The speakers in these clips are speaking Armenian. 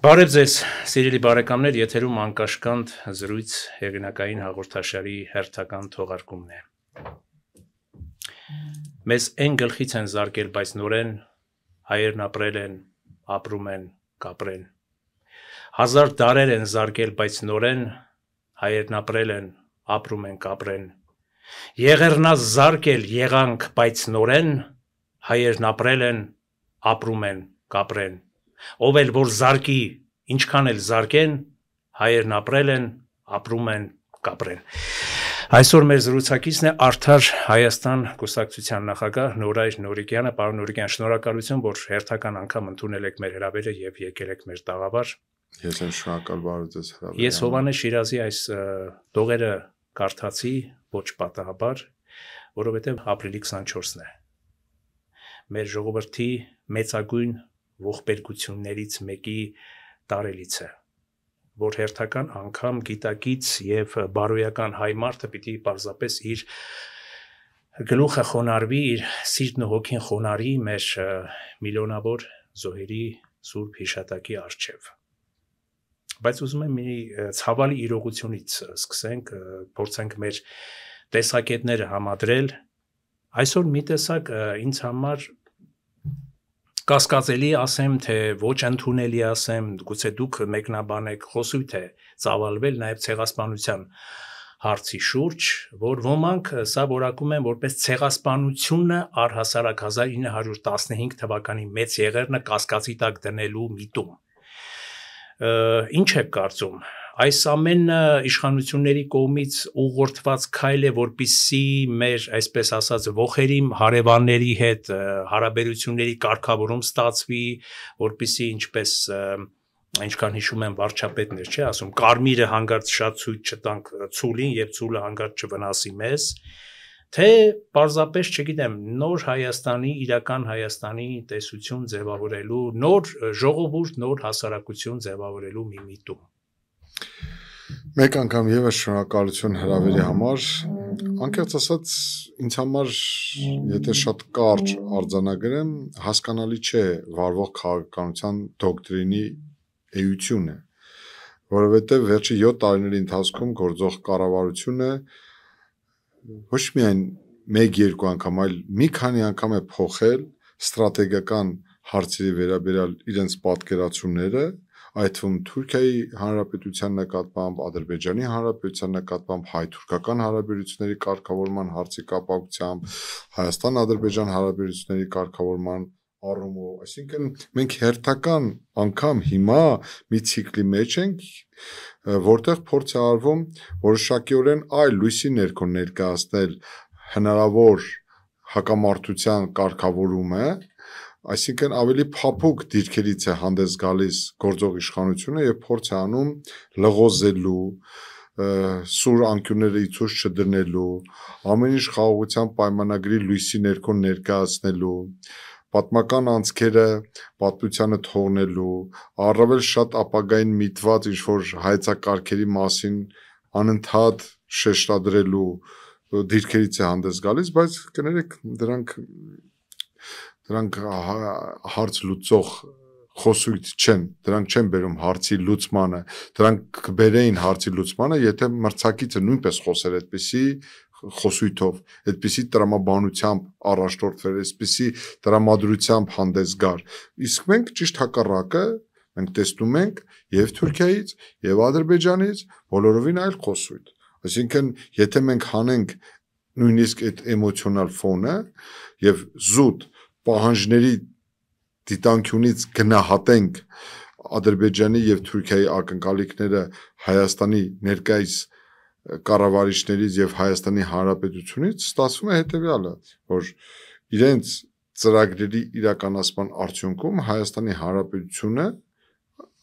Բարև ձեզ, սիրելի բարեկամներ, եթերում անկաշկանդ զրույց հեղինակային հաղորդաշարի հերթական թողարկումն է։ Մեզ այն գլխից են զարկել, բայց նորեն հայերն ապրել են, ապրում են, կապրեն։ Հազար դարեր են զարկել, բայց նորեն հայերն ապրել են, ապրում են, կապրեն։ Եղեռնած զարկել եղանք, բայց նորեն հայերն ապրել են, ապրում են, կապրեն։ Ով էլ որ զարկի, ինչքան էլ զարկեն, հայերն ապրել են, ապրում են, կապրեն։ Այսօր մեր զրուցակիցն է Արդար Հայաստան կուսակցության նախագահ Նորայր Նորիկյանը։ Պարոն Նորիկյան, շնորհակալություն, որ հերթական անգամ ընդունել եք մեր հրավերը եւ եկել եք մեր տաղավար։ Ես եմ շնորհակալ բարոյ ձեզ հրավերի։ Ես Հովհաննես Շիրազի այս տողերը կարդացի ոչ պատահաբար, որովհետեւ ապրիլի 24-ն է։ Մեր ժողովրդի մեծագույն ողբերգություններից մեկի տարելիցը, որ հերթական անգամ գիտակից եւ բարոյական հայ մարդը պիտի պարզապես իր գլուխը խոնարհվի, իր սիրտն ու հոգին խոնարհի մեր միլիոնավոր զոհերի սուրբ հիշատակի առջև։ Բայց ուզում եմ մի ցավալի իրողությունից սկսենք, փորձենք մեր տեսակետները համադրել։ Այսօր մի տեսակ ինձ համար կասկածելի ասեմ, թե ոչ ընդունելի ասեմ, գուցե դուք մեկնաբանեք, խոսույթ է ծավալվել նաև ցեղասպանության հարցի շուրջ, որ ոմանք սա որակում են որպես ցեղասպանությունը առհասարակ 1915 թվականի մեծ եղեռնը կասկածի տակ դնելու միտում։ Ինչ եք կարծում, այս ամենը իշխանությունների կողմից ուղղորդված քայլ է, որպեսզի մեր, այսպես ասած, ողերի հարևանների հետ հարաբերությունների կարգավորում ստացվի, որպեսզի ինչպես ինչքան հիշում եմ վարչապետն էր, չէ, ասում կարմիրը հանգարց շատ ցույց չտանք ցուլին եւ ցուլը հանգարց չվնասի մեզ, թե պարզապես, չգիտեմ, նոր Հայաստանի, իրական Հայաստանի տեսություն ձևավորելու, նոր ժողովուրդ, նոր հասարակություն ձևավորելու մի միտում։ Մեկ անգամ եւս շնորհակալություն հրավերի համար։ Անկեղծ ասած, ինձ համար, եթե շատ կարճ արձանագրեմ, հասկանալի չէ վարվող քաղաքականության դոկտրինի էությունը, որովհետեւ վերջի 7 տարիների ընթացքում գործող կառավարությունը ոչ միայն 1-2 անգամ, այլ մի քանի անգամ է փոխել ստրատեգիական հարցերի վերաբերյալ իրենց պատկերացումները, այդ թվում Թուրքիայի Հանրապետության նկատմամբ, Ադրբեջանի Հանրապետության նկատմամբ, հայ-թուրքական հարաբերությունների կարգավորման հարցի կապակցությամբ, Հայաստան-Ադրբեջան հարաբերությունների կարգավորման առումով, այսինքն մենք հերթական անգամ հիմա մի ցիկլի մեջ ենք, որտեղ փորձ է արվում որոշակիորեն այլ լույսի ներքո ներկայացնել հնարավոր հակամարտության կարգավորումը, այսինքն ավելի փափուկ դիրքերից է հանդես գալիս գործող իշխանությունը եւ փորձ է անում լղոզելու, սուր անկյունները իցուց չդնելու, ամեն ինչ խաղաղության պայմանագրի լույսի ներքո ներկայացնելու, պատմական անցքերը պատմությանը թողնելու, առավել շատ ապագային միտված ինչ-որ հայեցակարգերի մասին անընդհատ շեշտադրելու դիրքերից է հանդես գալիս, բայց կներեք դրանք հարց լուծող խոսույթ չեն, դրանք չեն բերում հարցի լուծմանը, դրանք կբերեին հարցի լուծմանը, եթե մրցակիցը նույնպես խոսեր այդպիսի խոսույթով, այդպիսի տրամաբանությամբ առաջնորդվեր, այսպիսի տրամադրությամբ հանդես գար, իսկ մենք ճիշտ հակառակը մենք տեսնում ենք եւ Թուրքիայից եւ Ադրբեջանից բոլորովին այլ խոսույթ, այսինքն եթե մենք հանենք նույնիսկ այդ էմոցիոնալ ֆոնը եւ զուտ պահանջների դիտանկյունից գնահատենք Ադրբեջանի եւ Թուրքիայի ակնկալիքները Հայաստանի ներկայիս կառավարիչներից եւ Հայաստանի Հանրապետությունից, ստացվում է հետեւյալը, որ իրենց ծրագրերի իրականացման արդյունքում Հայաստանի Հանրապետությունը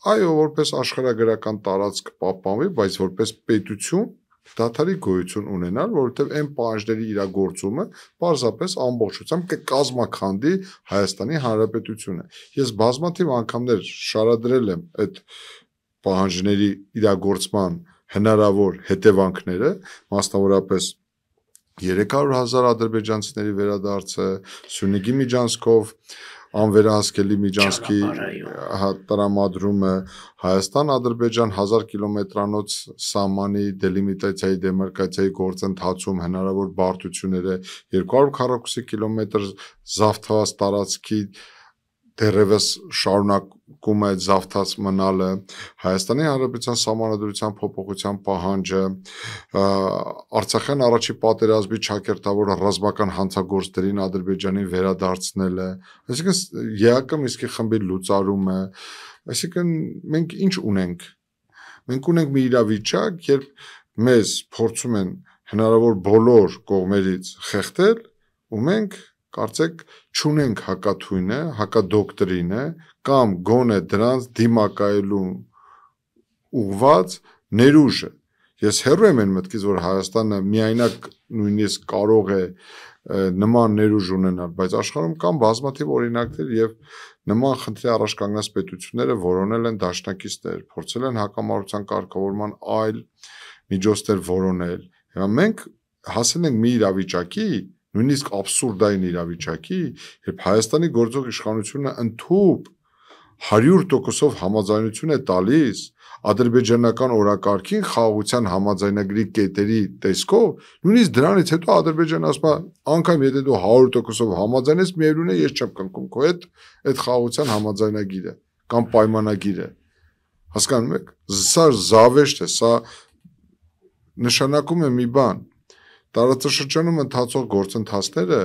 այո, որպես աշխարհագրական տարածք պահպանվի, բայց որպես պետություն դադարի գոյություն ունենալ, որովհետև այն պահանջների իրագործումը պարզապես ամբողջությամբ կկազմաքանդի Հայաստանի Հանրապետությունը։ Ես բազմաթիվ անգամներ շարադրել եմ այդ պահանջների իրագործման հնարավոր հետևանքները, մասնավորապես 300,000 ադրբեջանցիների վերադարձը, Սյունիքի միջանցքով անվերահսկելի միջանցքի տրամադրումը, Հայաստան-Ադրբեջան 1000 կիլոմետրանոց սահմանի դելիմիտացիայի դեմարկացիայի գործընթացում հնարավոր բարդությունները 242 կիլոմետր զավթված տարածքի դեռևս շարունակում է զավթած մնալը, Հայաստանի Հանրապետության Սահմանադրության փոփոխության պահանջը, Արցախյան առաջի պատերազմի ճակերտավոր ռազմական հանցագործներին Ադրբեջանին վերադարձնելը, այսինքն ԵԱԿ Մինսկի խմբի լուծարումը, այսինքն մենք ինչ ունենք։ Մենք ունենք մի իրավիճակ, երբ մեզ փորձում են հնարավոր բոլոր կողմերից խեղդել, ու մենք կարծեք չունենք հակաթույնը, հակադոկտրինը կամ գոնե դրանց դիմակայելու ուղված ներուժը։ Ես հեռու եմ այն մտքից, որ Հայաստանը միայնակ նույնիսկ կարող է նման ներուժ ունենալ, բայց աշխարհում կան բազմաթիվ օրինակներ եւ նման խնդրի առաջ կանգնած պետությունները որոնել են դաշնակիցներ, փորձել են հակամարտության կարգավորման այլ միջոցներ որոնել։ Հիմա մենք հասել ենք մի իրավիճակի, նույնիսկ աբսուրդային իրավիճակի, երբ Հայաստանի գործող իշխանությունը ընդհանուր 100% համաձայնություն է տալիս ադրբեջանական օրակարգին խաղաղության համաձայնագրի կետերի տեսքով, նույնիսկ դրանից հետո Ադրբեջանը ասում է, անգամ եթե դու 100% համաձայնես, միևնույն է ես չեմ կնքում քո հետ այդ խաղաղության համաձայնագիրը կամ պայմանագիրը։ Հասկանում եք, սա զավեշտ է, սա նշանակում է մի բան, տարածաշրջանում ընթացող գործընթացները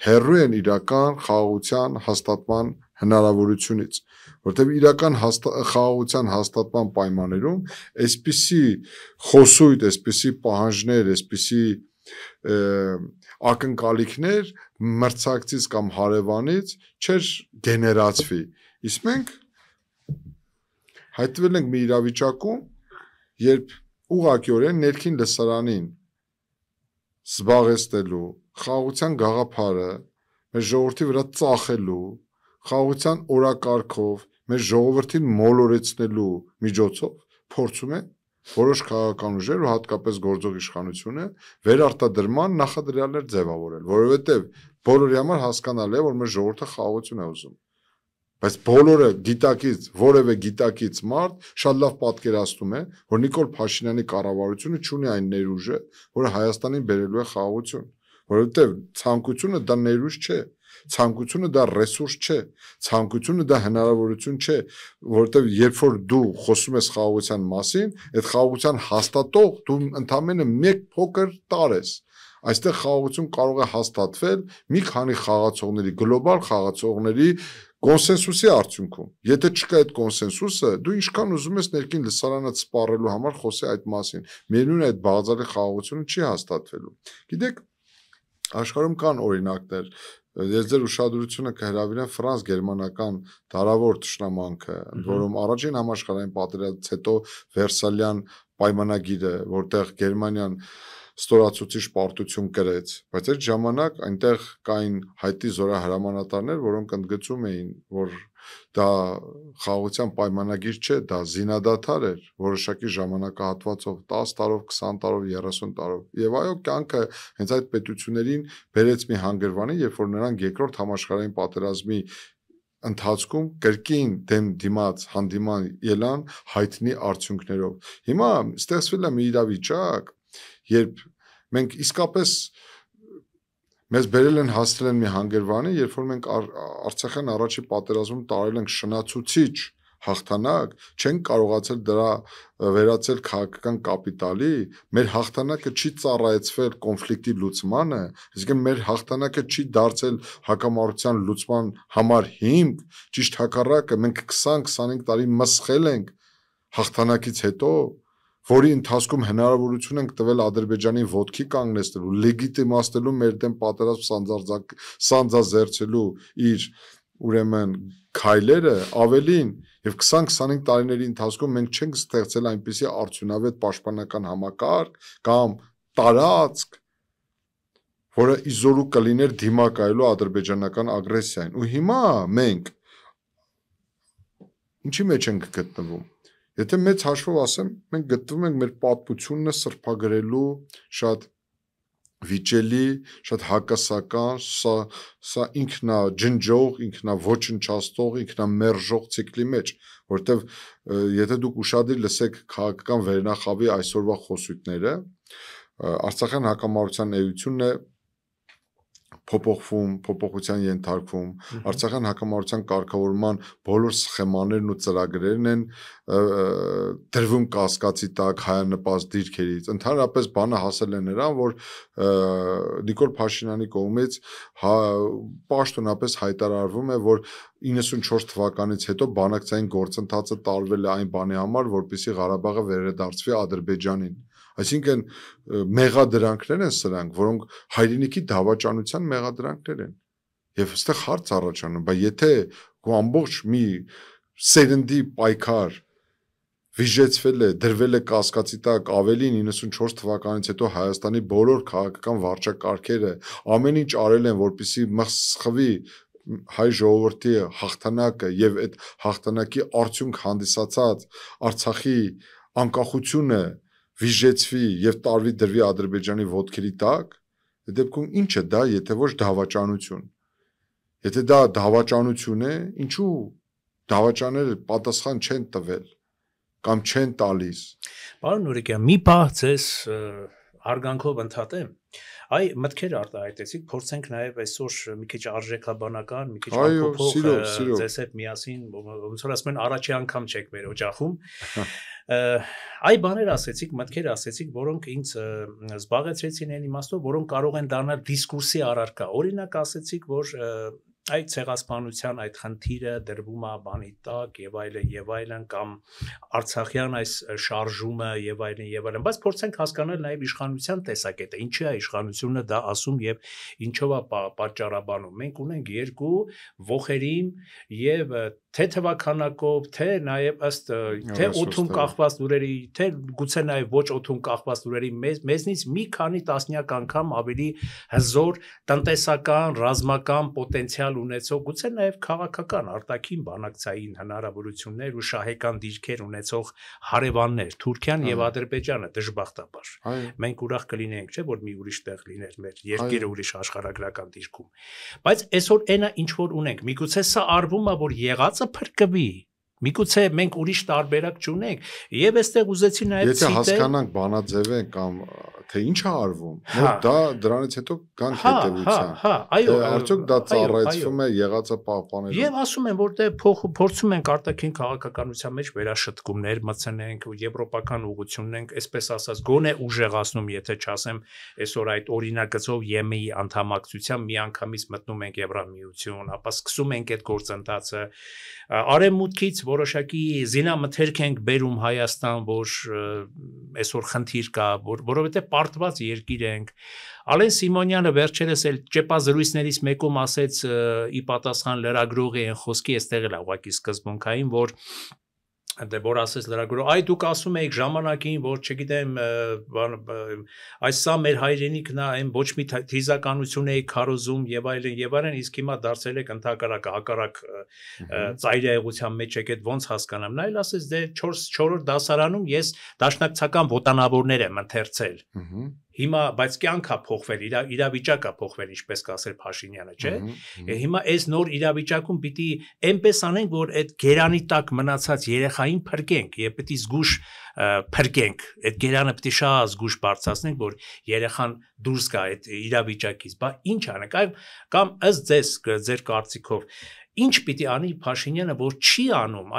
հեռու են իրական խաղաղության հաստատման հնարավորությունից, որտեղ իրական խաղաղության հաստատման պայմաններում այսպիսի խոսույթ, այսպիսի պահանջներ, այսպիսի ակնկալիքներ մրցակցից կամ հարևանից չէր գեներացվի։ Իսկ մենք հայտնվել ենք մի իրավիճակում, երբ ուղղակիորեն ներքին լսարանին զբաղեցնելու, խաղաղության գաղափարը մեր ժողովրդի վրա ծախելու, խաղաղության օրակարգով մեր ժողովրդին մոլորեցնելու միջոցով փորձում է որոշ քաղաքական ուժեր ու հատկապես գործող իշխանությունը վերարտադրման նախադրյալներ ձևավորել, որովհետև բոլորի համար հասկանալի է, որ մեր ժողովուրդը խաղաղություն է ուզում։ Բայց բոլորը գիտակից, որևէ գիտակից մարդ շատ լավ պատկերացնում է, որ Նիկոլ Փաշինյանի կառավարությունը չունի այն ներուժը, որը Հայաստանին բերելու է խաղաղություն, որովհետև ցանկությունը դա ներուժ չէ, ցանկությունը դա ռեսուրս չէ, ցանկությունը դա հնարավորություն չէ, որովհետև երբ որ դու խոսում ես խաղաղության մասին, այդ խաղաղության հաստատող դու ընդամենը մեկ փոքր տար ես։ Այստեղ խաղաղություն կարող է հաստատվել մի քանի խաղացողների, գլոբալ խաղացողների կոնսենսուսի արդյունքում։ Եթե չկա այդ կոնսենսուսը, դու ինչքան ուզում ես ներքին լսարանը սպառելու համար խոսի այդ մասին, միևնույն է այդ բաղձալի խաղաղությունը չի հաստատվելու։ Գիտեք, աշխարհում կան օրինակներ, ես ձեր ուշադրությունը կհրավիրեմ ֆրանս-գերմանական դարավոր թշնամանքը, որում առաջին համաշխարհային պատերազմից հետո Վերսալյան պայմանագիրը, որտեղ Գերմանիան ստորացուցիչ պարտություն կրեց, բայց այդ ժամանակ այնտեղ կային հայտի զորահրամանատարներ, որոնք ընդգծում էին, որ դա խաղաղության պայմանագիր չէ, դա զինադադար էր, որոշակի ժամանակահատվածով 10 տարով, 20 տարով, 30 տարով։ Եվ այո, կյանքը հենց այդ պետություններին բերեց մի հանգրվանի, երբ որ նրանք երկրորդ համաշխարհային պատերազմի ընթացքում կրկին դեմ դիմաց հանդիման ելան հայտնի արդյունքներով։ Հիմա ստեղծվել է մի իրավիճակ, երբ մենք իսկապես մեզ բերել են հասցրել են մի հանգրվանի, երբ որ մենք Արցախյան առաջի պատերազմում տարել ենք շնացուցիչ հաղթանակ, չենք կարողացել դրա վերածել քաղաքական կապիտալի, մեր հաղթանակը չի ծառայեցվել կոնֆլիկտի լուծմանը, այսինքն մեր հաղթանակը չի դարձել հակամարտության լուծման համար հիմք, ճիշտ հակառակը, մենք 20-25 տարի մսխել ենք հաղթանակից հետո, որի ընթացքում հնարավորություն ենք տվել Ադրբեջանին ոտքի կանգնեցնելու, լեգիտիմացնելու մեր դեմ պատերազմ սանձազերծելու իր ուրեմն քայլերը, ավելին եւ 20-25 տարիների ընթացքում մենք չենք ստեղծել այնպիսի արդյունավետ պաշտպանական համակարգ կամ տարածք, որը իզորու կլիներ դիմակայելու ադրբեջանական ագրեսիային։ Ու հիմա մենք ինչի մեջ ենք գտնվում։ Եթե մեծ հաշվով ասեմ, մենք գտնվում ենք մեր պատմությունը սրբագրելու շատ վիճելի, շատ հակասական, սա ինքնա ջնջող, ինքնա ոչնչացնող, ինքնա մերժող ցիկլի մեջ, որտեվ եթե դուք ուշադիր լսեք քաղաքական վերնախավի այսօրվա խոսույթները, Արցախյան հակամարտության էությունն է փոփոխության ենթարկվում, Արցախյան հակամարտության կարգավորման բոլոր սխեմաներն ու ծրագրերն են դրվում կասկածի տակ հայանպաստ դիրքերից։ Ընդհանրապես բանը հասել է նրան, որ Նիկոլ Փաշինյանի կողմից պաշտոնապես հայտարարվում է, որ 94 թվականից հետո բանակցային գործընթացը տարվել է այն բանի համար, որպեսզի Ղարաբաղը վերադարձվի Ադրբեջանին։ Այսինքն մեղադրանքներ են սրանք, որոնք հայրենիքի դավաճանության մեղադրանքներ են։ Եվ այստեղ հարց առաջանում, բայց եթե քո ամբողջ մի սերնդի պայքար վիժեցվել է, դրվել է կասկածի տակ, ավելին 94 թվականից հետո Հայաստանի բոլոր քաղաքական վարչակարգերը ամեն ինչ արել են, որպեսզի մխսխվի հայ ժողովրդի հաղթանակը եւ այդ հաղթանակի արդյունք հանդիսացած Արցախի անկախությունը վիժեցվի եւ տարվի դրվի Ադրբեջանի ոտքերի տակ, այդ դեպքում ինչ է դա, եթե ոչ դավաճանություն։ Եթե դա դավաճանություն է, ինչու դավաճաները պատասխան չեն տվել կամ չեն տալիս։ Պարոն Նուրիկյան, մի պահ ձեզ հարգանքով ընդհատեմ, այ մտքեր արտահայտեցիք, փորձենք նաև այսօր մի քիչ արժեքաբանական, մի քիչ ամփոփող ձեզ հետ միասին, ոնց որ ասում են, առաջի անգամ չեք մեր օջախում։ Այ բաներ ասեցիք, մտքեր ասեցիք, որոնք ինձ զբաղեցրեցին այն իմաստով, որոնք կարող են դառնալ դիսկուրսի առարկա։ Օրինակ ասեցիք, որ այդ ցեղասպանության այդ խնդիրը դրվում է բանի տակ եւ այլն կամ Արցախյան այս շարժումը եւ այլն, բայց փորձենք հասկանալ նաեւ իշխանության տեսակետը, ինչի է իշխանությունը դա ասում եւ ինչով է պատճառաբանում։ Մենք ունենք երկու ողերիմ եւ թե թվականակով, թե նաեւ ըստ թե օթում կախված լուրերի, թե գուցե նաեւ ոչ օթում կախված լուրերի մեզնից մի քանի տասնյակ անգամ ավելի հզոր տնտեսական, ռազմական պոտենցիալ ունեցող, գուցե նաև քաղաքական արտաքին բանակցային հնարավորություններ ու շահեկան դիրքեր ունեցող հարևաններ, Թուրքիան եւ Ադրբեջանը դժբախտաբար։ Մենք ուրախ կլինենք, չէ՞, որ մի ուրիշ տեղ լիներ մեր երկիրը ուրիշ աշխարհագրական դիրքում։ Բայց այսօր այնա ինչ որ ունենք, միգուցե սա արվում է, որ եղածը փրկվի։ Միգուցե մենք ուրիշ տարբերակ չունենք, եւ այստեղ ուզեցի նաեւ ցիտել։ Եթե հասկանանք բանաձևեն կամ թե ինչ է արվում, որ դա դրանից հետո գանք հետեւության։ Այո, արդյոք դա ծառայեցվում է եղածը պահպանելու։ Եվ ասում են, որ դե փորձում ենք արտաքին քաղաքականության մեջ վերաշտկումներ մտցնենք ու եվրոպական ուղղությունն ենք, այսպես ասած, գոնե ուժեղացնում, եթե չասեմ, այսօր այդ օրինագծով ԵՄ-ի անդամակցության միանգամից մտնում ենք Եվրամիություն, ապա սկսում ենք այդ գործընթացը։ Արևմուտքից որոշակի զինամթերք ենք բերում Հայաստան, որ այսօր խնդիր կա, որովհետև պարտված երկիր ենք։ Ալեն Սիմոնյանը վերջերս էլ ճեպազրույցներից մեկում ասեց ի պատասխան լրագրողի այն խոսքի, այստեղ էլ ուղղակի սկզբունքային, որ դե որ ասես լրագրող, այ դուք ասում եք ժամանակին, որ չգիտեմ, այս սա մեր հայրենիքն է, այն ոչ մի թիզականություն էի քարոզում եւ այլն, իսկ հիմա դարձել եք ընդհակառակը, հակառակ ծայրահեղության մեջ եք, այդ ոնց հասկանամ։ Նա էլ ասես դե 4-րդ դասարանում ես դաշնակցական ոտանավորներ եմ ընթերցել։ Հիմա բայց կյանքա փոխվել, իրավիճակա փոխվել, ինչպես կասեր Փաշինյանը, չէ՞։ Հիմա այս նոր իրավիճակում պիտի այնպես անենք, որ այդ գերանի տակ մնացած երեխային փրկենք, եւ պիտի զգուշ փրկենք, այդ գերանը պիտի շատ զգուշ բարձրացնենք, որ երեխան դուրս գա այդ իրավիճակից։ Բա ինչ անենք, կամ ըստ ձեր կարծիքով ինչ պիտի անի Փաշինյանը, որ չի անում,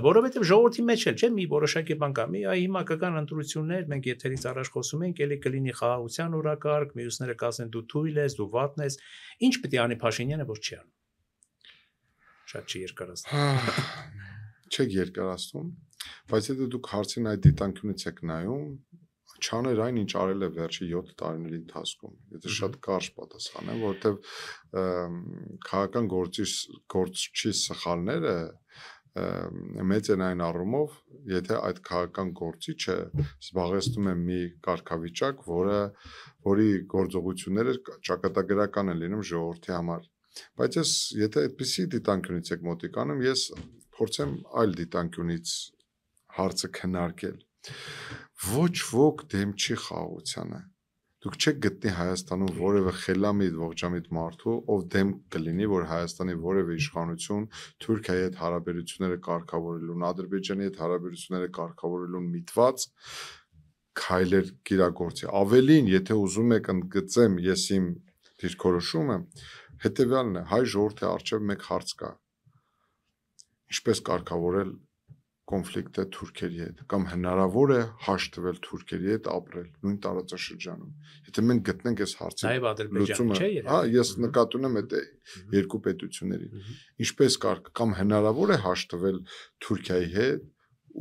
որովհետև ժողովրդի մեջ էլ չէ մի որոշակի բան կա, հիմա կգան ընտրություններ, մենք եթերից առաջ խոսում ենք, ելի կլինի խաղաղության օրակարգ, մյուսները կասեն դու թույլ ես, դու վատն ես, ինչ պիտի անի Փաշինյանը, որ չի անում։ Շատ չի երկարացնում։ Չեք երկարացնում, բայց եթե դուք հարցին այդ դիտանկյունից եք նայում, չաներ այն, ինչ արել է վերջի 7 տարիների ընթացքում։ Եթե շատ կարճ պատասխանեմ, որովհետև քաղաքական գործչի սխալները մեծ են այն առումով, եթե այդ քաղաքական գործիչը զբաղեցնում է մի կարգավիճակ, որի գործողությունները ճակատագրական են լինում ժողովրդի համար։ Բայց եթե այդպիսի դիտանկյունից եք մոտիկանում, ես փորձեմ այլ դիտանկյունից հարցը քննարկել։ Ոչ ոք դեմ չի խաղաղությանը։ դուք չեք գտնի Հայաստանում որևէ խելամիտ ողջամիտ մարդու, ով դեմ կլինի, որ Հայաստանի որևէ իշխանություն Թուրքիայի հետ հարաբերությունները կարգավորելուն, Ադրբեջանի հետ հարաբերությունները կարգավորելուն միտված քայլեր կիրագործի։ Ավելին, եթե ուզում եք ընդգծեմ ես իմ դիրքորոշումը, հետևյալն է, հայ ժողովրդի առջև մեկ հարց կա. ինչպես կարգավորել կոնֆլիկտը թուրքերի հետ, կամ հնարավոր է հաշտվել թուրքերի հետ ապրել նույն տարածաշրջանում։ Եթե մենք գտնենք այս հարցի լուծումը, ես նկատի ունեմ այդ երկու պետությունների, ինչպես կամ հնարավոր է հաշտվել Թուրքիայի հետ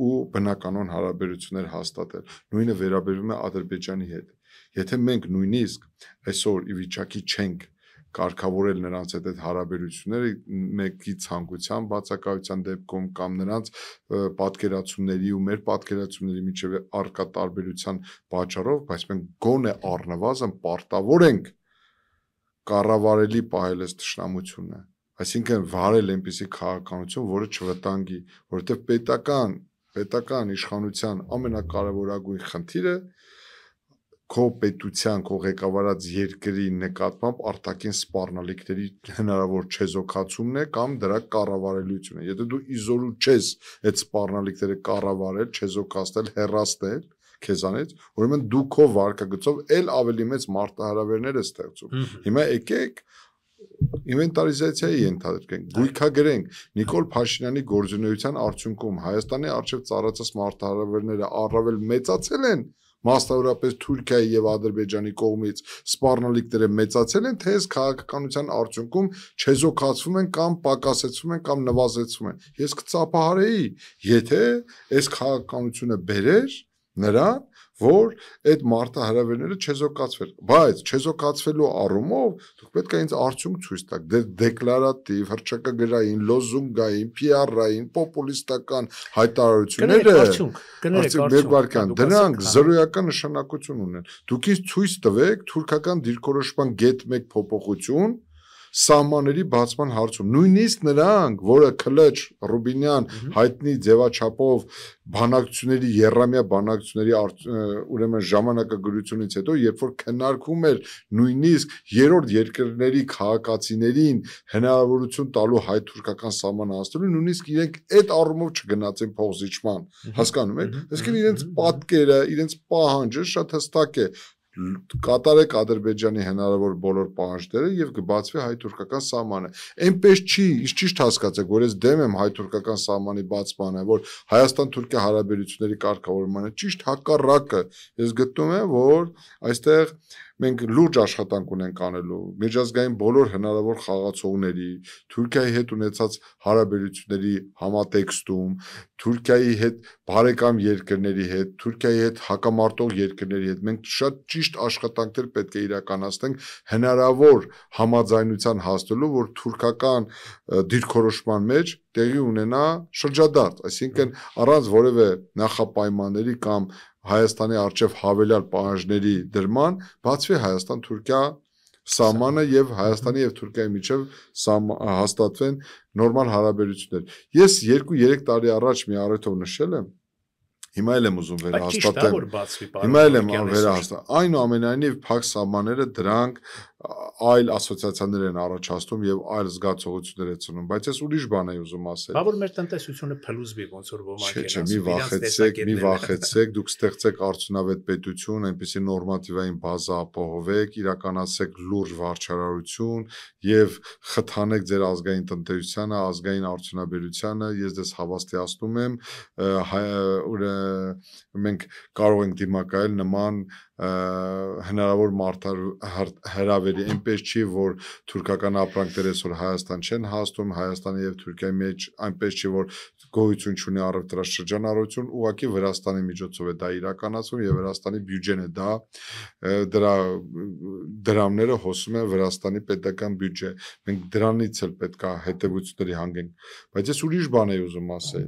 ու բնականon հարաբերություններ հաստատել։ Նույնը վերաբերում է Ադրբեջանի հետ։ Եթե մենք նույնիսկ այսօր ի վիճակի չենք կարգավորել նրանց հետ այդ հարաբերությունները մեկի ցանկության բացակայության դեպքում կամ նրանց պատկերացումների ու մեր պատկերացումների միջև առկա տարբերության պատճառով, բայց մենք գոնե առնվազն պարտավոր ենք կառավարելի պահել այս թշնամությունը, այսինքն վարել այնպիսի քաղաքականություն, որը չվտանգի, որովհետև պետական իշխանության ամենակարևորագույն խնդիրը քո պետության, քո ղեկավարած երկրի նկատմամբ արտաքին սպառնալիքների հնարավոր չեզոքացումն է կամ դրա կառավարելիությունը։ Եթե դու իզորու չես այդ սպառնալիքները կառավարել, չեզոքացնել, հեռացնել քեզանից, ուրեմն դու քո վարկագծով էլ ավելի մեծ մարտահրավերներ ես ստեղծում։ Հիմա եկեք ինվենտարիզացիայի ենթադրենք, գույքագրենք Նիկոլ Փաշինյանի գործունեության արդյունքում Հայաստանի առջև ծառացած մարտահրավերները առավել մեծացել են, մասնավորապես Թուրքիայի եւ Ադրբեջանի կողմից սպառնալիքները մեծացել են, թե այս քաղաքականության արդյունքում չեզոքացվում են կամ պակասեցվում են կամ նվազեցվում են։ Ես կծափահարեի, եթե այս քաղաքականությունը բերեր նրան, որ այդ մարտահրավերները չեզոքացվեն, բայց չեզոքացվելու առումով դուք պետք է ինձ արդյունք ցույց տաք, դեկլարատիվ, հռչակագրային, լոզունգային, PR-ային, պոպուլիստական հայտարարությունները, դրանք զրոյական նշանակություն ունեն։ Դուք ինձ ցույց տվեք թուրքական դիրքորոշման գետ 1 փոփոխություն սահմանների բացման հարցում, նույնիսկ նրանք, որը Քլաչ, Ռուբինյան հայտնի ձևաչափով բանակցությունների, եռամյա բանակցությունների ուրեմն ժամանակագրությունից հետո, երբ որ քննարկվում էր նույնիսկ երրորդ երկրների քաղաքացիներին հնարավորություն տալու հայ-թուրքական սահմանը հասնելու, նույնիսկ իրենք այդ առումով չգնացին փոխզիջման, հասկանում եք, այսինքն իրենց պատկերը, իրենց պահանջը շատ հստակ է, կատարեք Ադրբեջանի հնարավոր բոլոր պահանջները եւ կբացվի հայ-թուրքական սահմանը։ Այնպես չի, ինչ ճիշտ հասկացեք, որ ես դեմ եմ հայ-թուրքական սահմանի բացմանը, որ Հայաստան-Թուրքիա հարաբերությունների կարգավորմանը, ճիշտ հակառակը։ Ես գտնում եմ, որ այստեղ մենք լուրջ աշխատանք ունենք անելու միջազգային բոլոր հնարավոր խաղացողների, Թուրքիայի հետ ունեցած հարաբերությունների համատեքստում, Թուրքիայի հետ բարեկամ երկրների հետ, Թուրքիայի հետ հակամարտող երկրների հետ մենք շատ ճիշտ աշխատանքներ պետք է իրականացնենք հնարավոր համաձայնության հասնելու, որ թուրքական դիրքորոշման մեջ տեղի ունենա շրջադարձ, այսինքն առանց որևէ նախապայմանների կամ Հայաստանի առջև հավելյալ պահանջների դրման բացվի Հայաստան-Թուրքիա սահմանը եւ Հայաստանի եւ Թուրքիայի միջև հաստատվեն նորմալ հարաբերություններ։ Ես 2-3 տարի առաջ մի առիթով նշել եմ, հիմա էլ եմ ուզում վերահաստատեմ։ Հիմա էլ եմ վերահաստատում։ Այնուամենայնիվ փակ սահմանները դրանք այլ ասոցիացիաներ են առաջացնում եւ այլ զգացողություններ են ծնում, բայց ես ուրիշ բան եմ ուզում ասել։ Բա որ մեր տնտեսությունը փլուզվի ոնց որ ոմանք են ասում։ Մի վախեցեք, դուք ստեղծեք արդյունավետ պետություն, այնպիսի նորմատիվային բազա ապահովեք, իրականացրեք լուրջ վարչարարություն եւ խթանեք ձեր ազգային տնտեսությանը, ազգային արդյունաբերությանը։ Ես դες հավաստիացնում եմ, մենք կարող ենք դիմակայել նման հնարավոր հրավերի, այնպես չի, որ թուրքական ապրանքները այսօր Հայաստան չեն հասնում, Հայաստանի եւ Թուրքիայի մեջ այնպես չի, որ գոյություն չունի առևտրաշրջանառություն, ուղղակի Վրաստանի միջոցով է դա իրականացվում եւ Վրաստանի բյուջեն է դա, դրա դրամները հոսում են Վրաստանի պետական բյուջե։ Մենք դրանից էլ պետք է հետեւությունների հանգենք, բայց ես ուրիշ բան եմ ուզում ասել։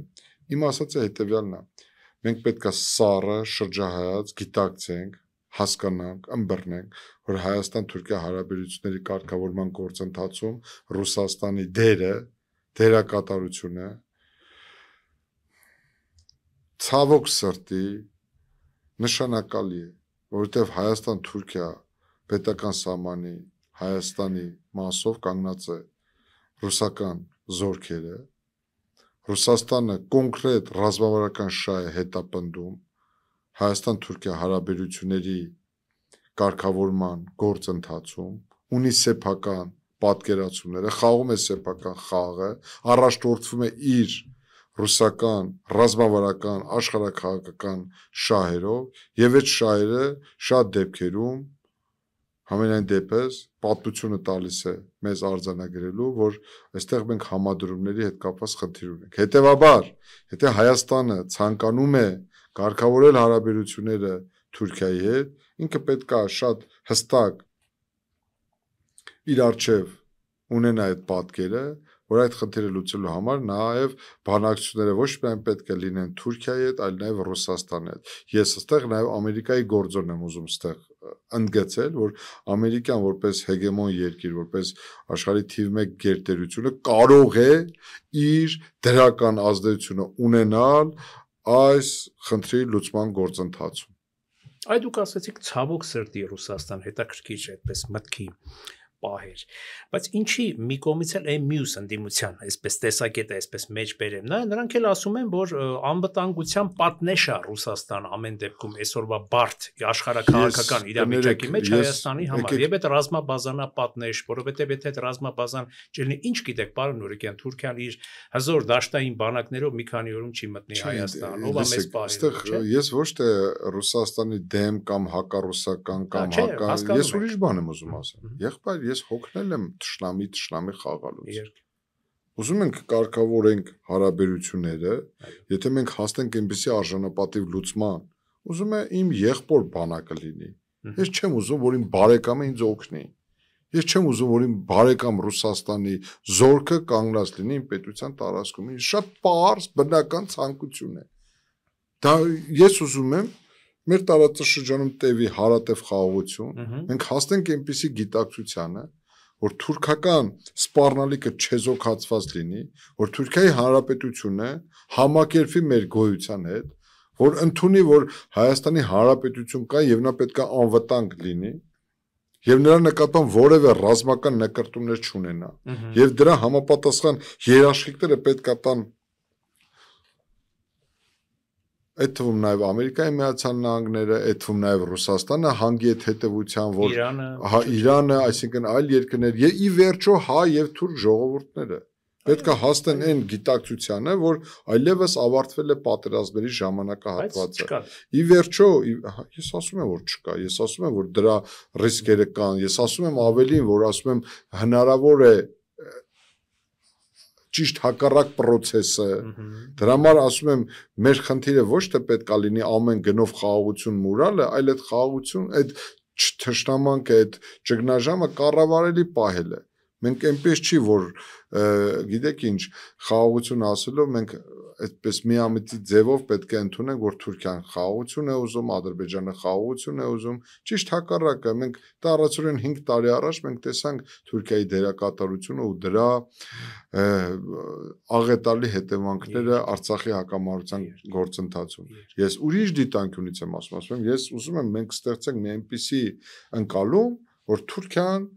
Իմ ասածը հետեւյալն է. մենք պետք է սառը շրջահայաց գիտակցենք, հասկանանք, ըմբռնենք, որ Հայաստան-Թուրքիա հարաբերությունների կարգավորման գործընթացում Ռուսաստանի դերակատարությունը ցավոք սրտի նշանակալի է, որովհետև Հայաստան-Թուրքիա պետական սահմանի Հայաստանի մասով կանգնած է ռուսական զորքերը, Ռուսաստանը կոնկրետ ռազմավարական շահ է հետապնդում Հայաստան-Թուրքիա հարաբերությունների կարգավորման գործընթացում, ունի սեփական պատկերացումները, խաղում է սեփական խաղը, առաջնորդվում է իր ռուսական ռազմավարական աշխարհաքաղաքական շահերով եւ այդ շահերը շատ դեպքերում համենայն դեպս պատմությունը տալիս է մեզ արձանագրելու, որ այստեղ մենք համադրումների հետ կապված խնդիր ունենք։ Հետևաբար, եթե Հայաստանը ցանկանում է կարգավորել հարաբերությունները Թուրքիայի հետ, ինքը պետք է շատ հստակ իր առջև ունենա այդ պատկերը, որ այդ խնդիրը լուծելու համար նաև բանակցությունները ոչ միայն պետք է լինեն Թուրքիայի հետ, այլ նաև Ռուսաստանի հետ։ Ես այստեղ նաև Ամերիկայի գործոնն եմ ուզում այստեղ ընդգծել, որ Ամերիկան որպես հեգեմոն երկիր, որպես աշխարհի թիվ 1 գերտերությունը կարող է իր դրական ազդեցությունը ունենալ այս խնդրի լուծման գործընթացում։ Այդ դուք ասացիք ցավոք սրտի Ռուսաստան հետաքրքիր է այդպես մտքի պահեր, բայց ինչի մի կողմից էլ այն մյուս ընդդիմության, այսպես տեսակետը, այսպես մեջ բերեմ, նրանք էլ ասում են, որ անվտանգության պատնեշ է Ռուսաստան ամեն դեպքում այսօրվա բարդ աշխարհաքաղաքական իրավիճակի մեջ Հայաստանի համար, եւ այդ ռազմաբազանա պատնեշ, որովհետեւ եթե այդ ռազմաբազան չլինի, ինչ գիտեք, պարոն Նուրիկյան, Թուրքիան իր հզոր դաշտային բանակներով մի քանի օրում չի մտնի Հայաստան, ով է մեզ պահել, չէ՞։ Ես ոչ թե Ռուսաստանի դեմ կամ հակառուսական կամ ես ուրիշ բան եմ ուզում ասել։ Եղբայր ես հոգնել եմ թշնամի խաղալուց։ Ուզում ենք կարգավորենք հարաբերությունները, եթե մենք հասնենք այնպիսի արժանապատիվ լուծման, ուզում եմ իմ եղբոր բանակը լինի։ Ես չեմ ուզում, որ իմ բարեկամը ինձ օգնի։ Ես չեմ ուզում, որ իմ բարեկամ Ռուսաստանի զորքը կանգնած լինի իմ պետության տարածքում։ Շատ պարզ բնական ցանկություն է։ Դա ես ուզում եմ մեր տարածաշրջանում տևի հարատև խաղաղություն, մենք հասնենք այնպիսի գիտակցությանը, որ թուրքական սպառնալիքը չեզոքացված լինի, որ Թուրքիայի Հանրապետությունը համակերպվի մեր գոյության հետ, որ ընդունի, որ Հայաստանի Հանրապետություն կա եւ նա պետք է անվտանգ լինի, եւ նրա նկատմամբ որևէ ռազմական նկարտումներ չունենա, եւ դրա համապատասխան երաշխիքները պետք է տան այդ թվում նաև Ամերիկայի Միացյալ Նահանգները, այդ թվում նաև Ռուսաստանը հանգի այդ հետևության, որ Իրանը, այսինքն այլ երկրներ, եւ ի վերջո հայ եւ թուրք ժողովուրդները պետք է հասնեն այն գիտակցությանը, որ այլևս ավարտվել է պատերազմների ժամանակահատվածը։ Ի վերջո, ես ասում եմ, որ չկա, ես ասում եմ, որ դրա ռիսկերը կան, ես ասում եմ ավելին, որ ասում եմ հնարավոր է ճիշտ հակառակ process-ը, դրա համար ասում եմ, մեր խնդիրը ոչ թե պետք է լինի ամեն գնով խաղաղություն մուրալը, այլ այդ խաղաղություն, այդ թշնամանքը, այդ ճգնաժամը կառավարելի պահել է։ Մենք այնպես չի, որ գիտեք ինչ, խաղաղություն ասելով մենք այդպես միամտի ձևով պետք է ընդունենք, որ Թուրքիան խաղաղություն է ուզում, Ադրբեջանը խաղաղություն է ուզում, ճիշտ հակառակը, մենք դա առացորեն 5 տարի առաջ մենք տեսանք Թուրքիայի դերակատարությունը ու դրա աղետալի հետևանքները Արցախի հակամարտության գործընթացում։ Ես ուրիշ դիտանկյունից եմ ասում, ես ուզում եմ մենք ստեղծենք մի այնպիսի ընկալում, որ Թուրքիան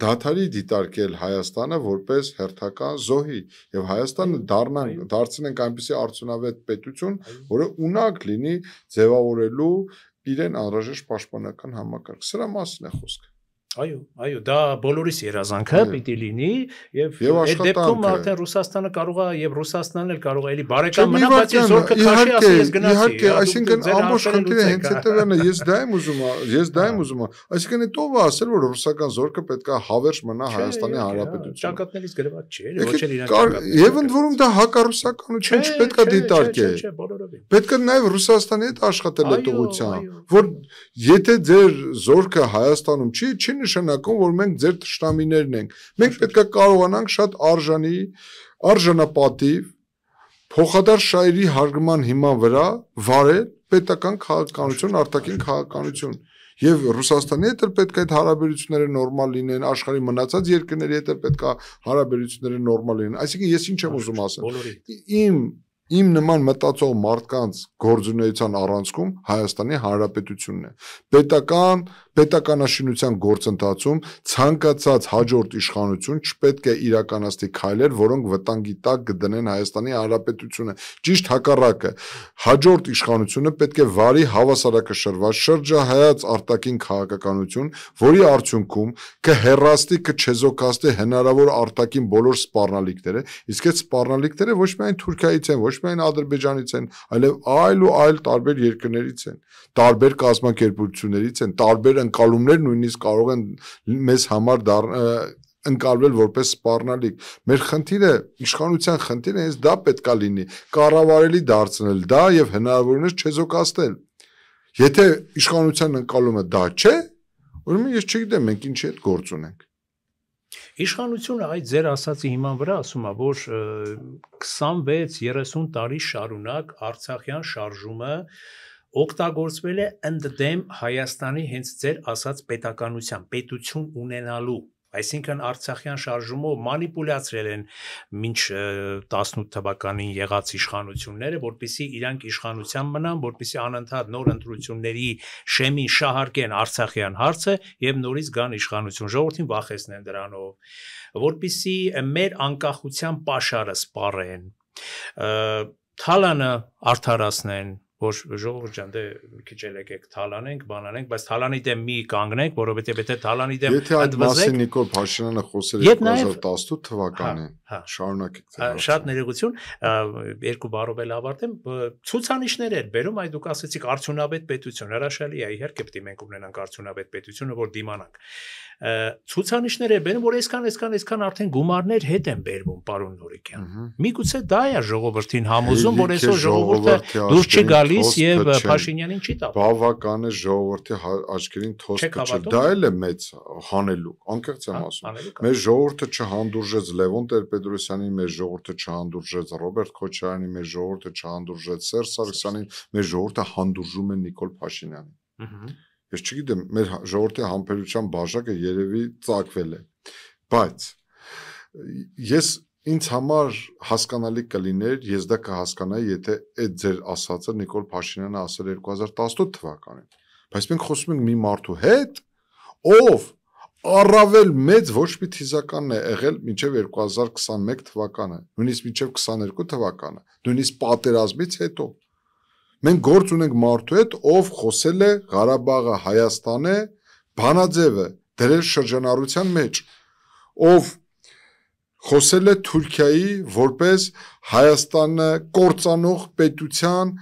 դադարի դիտարկել Հայաստանը որպես հերթական զոհի եւ Հայաստանը դարձնենք այնպիսի արդյունավետ պետություն, որը ունակ լինի ձևավորելու իրեն անհրաժեշտ պաշտպանական համակարգ։ Սրա մասին է խոսքը։ Այո, դա բոլորիս երազանքը պիտի լինի եւ այդ դեպքում արդեն Ռուսաստանը կարող է եւ Ռուսաստանն էլ կարող է էլի բարեկամ մնա, բայց զորքը քաշի ասի ես գնացի։ Իհարկե, այսինքն ամբողջ խնդիրը հենց հետեւն է, ես դա եմ ուզում, այսինքն այդ ով է ասել, որ ռուսական զորքը պետք է հավերժ մնա Հայաստանի Հանրապետությունում։ Ճակատներից գրված չի, էլի, ոչ էլ իրական։ Եվ ընդ որում դա հակառուսականություն չպետք է դիտարկել։ Պետք է նաեւ Ռուսաստանի հետ աշխատել այդ ուղղությամբ, որ եթե ձեր զորքը Հայաստանում չի նշանակում, որ մենք ձեր թշնամիներն ենք։ Մենք պետք է կարողանանք շատ արժանապատիվ փոխադարձ շահերի հարգման հիման վրա վարել պետական քաղաքականություն, արտաքին քաղաքականություն։ Եվ Ռուսաստանի հետ էլ պետք է այդ հարաբերությունները նորմալ լինեն, աշխարհի մնացած երկրների հետ էլ պետք է հարաբերությունները նորմալ լինեն։ Այսինքն ես ինչ եմ ուզում ասել։ Իմ նման մտածող մարդկանց գործունեության առանցքում Հայաստանի Հանրապետությունն է։ Պետական պետականաշինության գործընթացում ցանկացած հաջորդ իշխանություն չպետք է իրականացնի քայլեր, որոնք վտանգի տակ կդնեն Հայաստանի Հանրապետությունը։ Ճիշտ հակառակը, հաջորդ իշխանությունը պետք է վարի հավասարակշռված շրջահայաց արտաքին քաղաքականություն, որի արդյունքում կհեռացնի, կչեզոքացնի հնարավոր արտաքին բոլոր սպառնալիքները, իսկ այդ սպառնալիքները ոչ միայն Թուրքիայից են, ոչ միայն Ադրբեջանից են, այլև այլ տարբեր երկրներից են, տարբեր կազմակերպություններից են, տարբեր ընկալումներ նույնիսկ կարող են մեզ համար ընկալվել որպես սպառնալիք։ Մեր խնդիրը, իշխանության խնդիրը հենց դա պետքա լինի, կառավարելի դարձնել դա եւ հնարավորինս չեզոքացնել։ Եթե իշխանության ընկալումը դա չէ, ուրեմն ես չգիտեմ մենք ինչի հետ գործ ունենք։ Իշխանությունը այդ ձեր ասացի հիման վրա ասում է, որ 26-30 տարի շարունակ Արցախյան շարժումը օգտագործվել է ընդդեմ Հայաստանի հենց ձեր ասած պետականության, պետություն ունենալու, այսինքն Արցախյան շարժումով մանիպուլյացրել են մինչ 18 թվականին եղած իշխանությունները, որպեսզի իրանք իշխանության մնան, որպեսզի անընդհատ նոր ընտրությունների շեմին շահարկեն Արցախյան հարցը եւ նորից գան իշխանություն, ժողովրդին վախեցնեն դրանով, որպեսզի մեր անկախության պաշարը սպառեն, Թալանը արդարացնեն, որ ժողովուրդ ջան, դե մի քիչ եկեք թալանենք, բանանենք, բայց թալանի դեմ մի կանգնենք, որովհետեւ եթե թալանի դեմ Եթե այդ մասին Նիկոլ Փաշինյանը խոսել է 2018 թվականին, շարունակեք։ Շատ ներողություն, երկու բառով էլ ավարտեմ, ցուցանիշներ էր բերում, այ դուք ասացիք արդյունավետ պետություն, հրաշալի է, իհարկե պետք է մենք ունենանք արդյունավետ պետությունը, որ դիմանանք։ Ցուցանիշներ է բերում, որ այսքան արդեն գումարներ հետ են բերվում, պարոն Նորիկյան։ Միգուցե դա է ժողովրդին համոզում, որ այսօր ժողովուրդը դուրս չի գալիս եւ Փաշինյանին չի տա։ Բավական է ժողովրդի աչքերին թոս կչել։ Դա էլ է մեծ հանելու, անկեղծ եմ ասում։ Մեր ժողովուրդը չհանդուրժեց Լևոն Տեր-Պետրոսյանին, մեր ժողովուրդը չհանդուրժեց Ռոբերտ Քոչարյանին, մեր ժողովուրդը չհանդուրժեց Սերժ Սարգսյանին, մեր ժողովուրդը հանդուրժում է Նիկոլ Փաշինյանին։ Ես չգիտեմ, մեր ժողովրդի համբերության բաժակը երևի ծակվել է, բայց ինձ համար հասկանալի կլիներ, ես դա կհասկանայի, եթե այդ ձեր ասածը Նիկոլ Փաշինյանը ասել 2018 թվականին, բայց մենք խոսում ենք մի մարդու հետ, ով առավել մեծ ոչ մի թիզականն է եղել մինչև 2021 թվականը, նույնիսկ մինչև 22 թվականը, նույնիսկ պատերազմից հետո։ Մենք գործ ունենք մարդու հետ, ով խոսել է Ղարաբաղը Հայաստան է, բանաձևը դրել շրջանառության մեջ, ով խոսել է Թուրքիայի որպես Հայաստանը կործանող պետության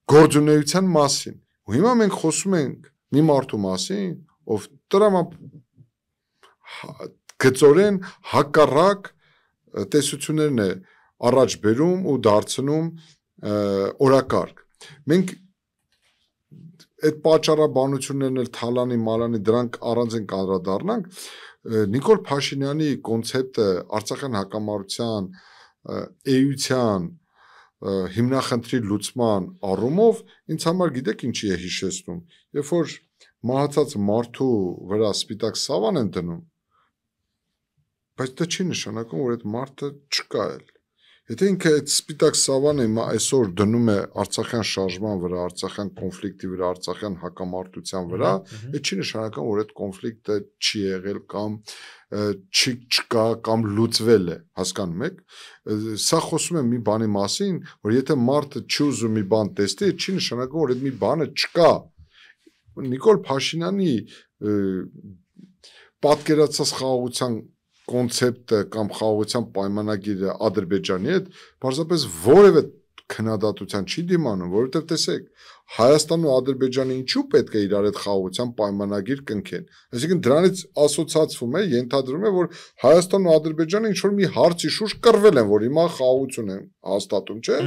գործունեության մասին։ Ու հիմա մենք խոսում ենք մի մարդու մասին, ով գծորեն հակառակ տեսություններն է առաջ բերում ու դարձնում օրակարգ։ Մենք այդ պատճառաբանություններն էլ Թալանի, Մալանի դրանք առանձին կանդրադառնանք, Նիկոլ Փաշինյանի կոնցեպտը Արցախյան հակամարտության էության հիմնախնդրի լուծման առումով ինձ համար գիտեք ինչի է հիշեցնում, երբ որ մահացած մարդու վրա սպիտակ սավան են դնում, բայց դա չի նշանակում, որ այդ մարդը չկա էլ։ Եթե ինքը այդ սպիտակ սավանը այսօր դնում է Արցախյան շարժման վրա, Արցախյան կոնֆլիկտի վրա, Արցախյան հակամարտության վրա, այդ չի նշանակում, որ այդ կոնֆլիկտը չի եղել կամ չկա կամ լուծվել է, հասկանում եք։ Սա խոսում է մի բանի մասին, որ եթե մարդը չի ուզում մի բան տեսնել, չի նշանակում, որ այդ մի բանը չկա։ Նիկոլ Փաշինյանի պատկերացած խաղաղության կոնցեպտը կամ խաղաղության պայմանագիրը Ադրբեջանի հետ պարզապես որևէ քննադատության չի դիմանում, որովհետև տեսեք, Հայաստանն ու Ադրբեջանը ինչու պետք է իրար հետ խաղաղության պայմանագիր կնքեն։ Այսինքն դրանից ասոցացվում է, ենթադրում է, որ Հայաստանն ու Ադրբեջանը ինչ որ մի հարցի շուրջ կռվել են, որ հիմա խաղաղություն են հաստատում, չէ՞։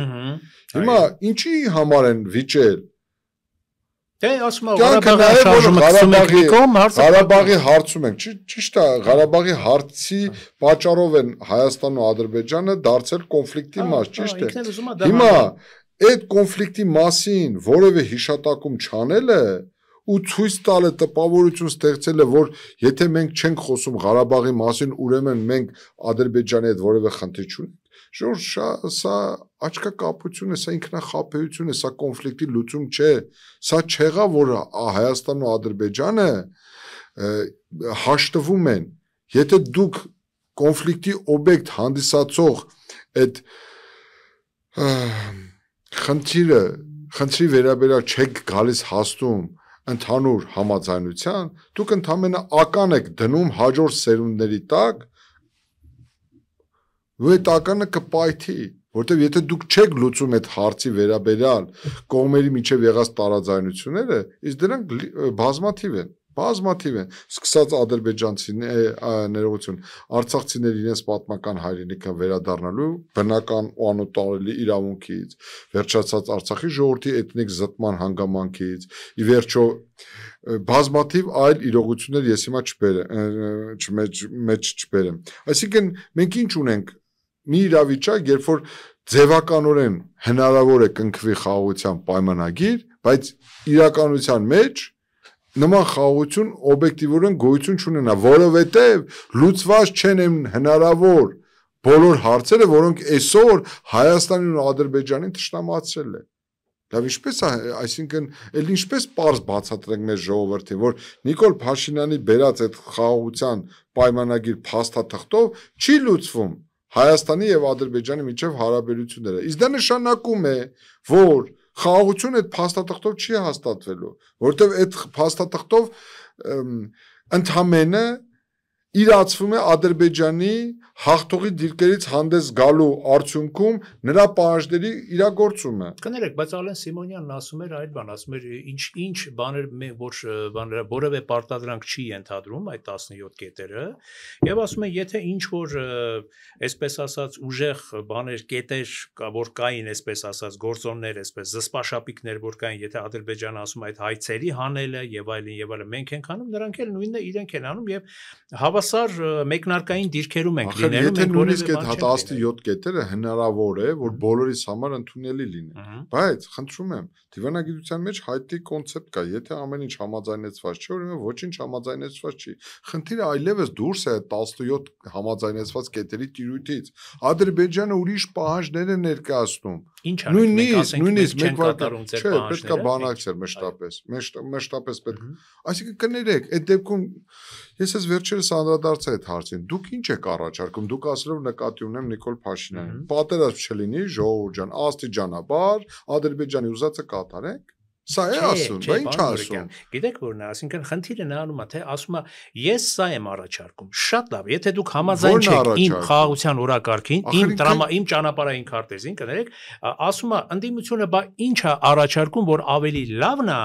Հիմա ինչի համար են վիճել։ Դե ասում եմ Ղարաբաղի հարցում ենք, ճիշտ է, Ղարաբաղի հարցի պատճառով են Հայաստանն ու Ադրբեջանը դարձել կոնֆլիկտի մաս, ճիշտ է։ Հիմա այդ կոնֆլիկտի մասին որևէ հիշատակում չանելը ու ցույց տալը տպավորություն ստեղծելը, որ եթե մենք չենք խոսում Ղարաբաղի մասին, ուրեմն մենք Ադրբեջանի հետ որևէ խնդիր չունենք։ Ժորժ, սա աչքակապություն է, սա ինքնախաբեություն է, սա կոնֆլիկտի լուծում չէ, սա չեղա, որ Հայաստանն ու Ադրբեջանը հաշտվում են, եթե դուք կոնֆլիկտի օբյեկտ հանդիսացող այդ խնդրի վերաբերյալ չեք գալիս հասնում ընդհանուր համաձայնության, դուք ընդհանրապես ական եք դնում հաջորդ սերունդների տակ, ու այդ ականը կպայթի, որտեվ եթե դուք չեք լուծում այդ հարցի վերաբերյալ կողմերի միջև եղած տարաձայնությունները, իսկ դրանք բազմաթիվ են, սկսած ադրբեջանցիների, արցախցիների իրենց պատմական հայրենիքը վերադառնալու բնական ու անօտարելի իրավունքից, վերջացած Արցախի ժողովրդի էթնիկ զտման հանգամանքից, ի վերջո բազմաթիվ այլ իրողություններ ես հիմա չբերեմ։ Այսինքն մենք ինչ ունենք մի իրավիճակ, երբ որ ձևականորեն հնարավոր է կնքվի խաղաղության պայմանագիր, բայց իրականության մեջ նման խաղաղություն օբյեկտիվորեն գոյություն չունենա, որովհետև լուծված չեն հնարավոր բոլոր հարցերը, որոնք այսօր Հայաստանին ու Ադրբեջանին թշնամացրել է։ Լավ, ինչպես է, այսինքն, ինչպես պարզ բացատրենք մեր ժողովրդին, որ Նիկոլ Փաշինյանի բերած այդ խաղաղության պայմանագիր փաստաթղթով չի լուծվում Հայաստանի եւ Ադրբեջանի միջև հարաբերությունները։ Իսկ դա նշանակում է, որ խաղաղությունը այդ փաստաթղթով չի հաստատվելու, որովհետև այդ փաստաթղթով ընդհանրապես իրացվում է Ադրբեջանի հաղթողի դիրքերից հանդես գալու արդյունքում նրա պահանջների իրագործումը։ Կներեք, բայց Ալեն Սիմոնյանն ասում էր այլ բան, ասում էր ինչ բաներ որևէ պարտադրանք չի ենթադրում այդ 17 կետերը, եւ ասում է, եթե ինչ որ այսպես ասած ուժեղ բաներ, կետեր, որ կային, այսպես ասած, գործոններ, այսպես զսպաշապիկներ, որ կային, եթե Ադրբեջանը ասում է այդ հայցերի հանելը եւ այլն, մենք ենք անում, նրանք էլ նույնը իրենք են անում եւ հավասար մեկնարկային դիրքերում ենք լինելու, մենք նույնիսկ այդ 17 կետերը հնարավոր է, որ բոլորիս համար ընդունելի լինի, բայց խնդրում եմ, դիվանագիտության մեջ հայտնի կոնցեպտ կա, եթե ամեն ինչ համաձայնեցված չէ, ուրեմն ոչինչ համաձայնեցված չի։ Խնդիրը այլևս դուրս է 17 համաձայնեցված կետերի տիրույթից։ Ադրբեջանը ուրիշ պահանջներ է ներկայացնում։ Նույնիսկ մեկ կատարում ձեր պահանջները։ Չէ, պետք է բանակցել մշտապես պետք։ Այսինքն կներեք, այդ դեպքում ես ես վերջերս անդրադարձա այդ հարցին։ Դուք ինչ եք առաջարկում։ Դուք ասելով նկատի ունեմ Նիկոլ Փաշինյանին։ Պատերազմ չլինի, ժողովուրդ ջան, աստիճանաբար Ադրբեջանի ուզածը կատարենք։ Սա է ասում, բա ինչ ասում։ Գիտեք որն է, ասինքն խնդիրը նրանում է, թե ասում է, ես սա եմ առաջարկում։ Շատ լավ, եթե դուք համաձայն չեք իմ խաղաղության օրակարգին, իմ ճանապարհային քարտեզին, կներեք, ասում է, ընդդիմությունը բա ինչ է առաջարկում, որ ավելի լավն է,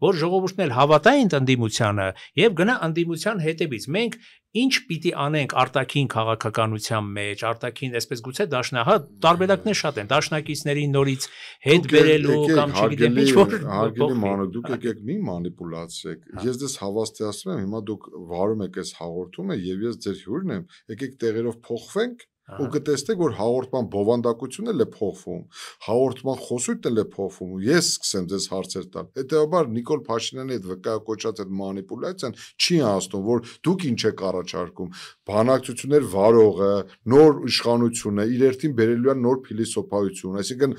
որ ժողովուրդն էլ հավատա այն ընդդիմությանը եւ գնա ընդդիմության հետևից։ Մենք ինչ պիտի անենք արտաքին քաղաքականության մեջ, արտաքին, այսպես գուցե դաշնահա տարբերակներ շատ են, դաշնակիցների նորից հետ բերելու կամ չգիտեմ ինչ որ հարգելի մանուկ, դուք եկեք մի մանիպուլացրեք։ Ես դες հավաստիացնում եմ, հիմա դուք վարում եք այս հաղորդումը եւ ես ձեր հյուրն եմ, եկեք տեղերով փոխվենք ու կտեսնեք, որ հաղորդման բովանդակությունն էլ է փոխվում, հաղորդման խոսույթն էլ է փոխվում, ու ես սկսեմ ձեզ հարցեր տալ։ Հետեւաբար Նիկոլ Փաշինյանի այդ վկայակոչած այդ մանիպուլյացիան չի հասնում, որ դուք ինչ եք առաջարկում, բանակցություններ վարողը, նոր իշխանությունը իր երթին բերելու է նոր փիլիսոփայություն, այսինքն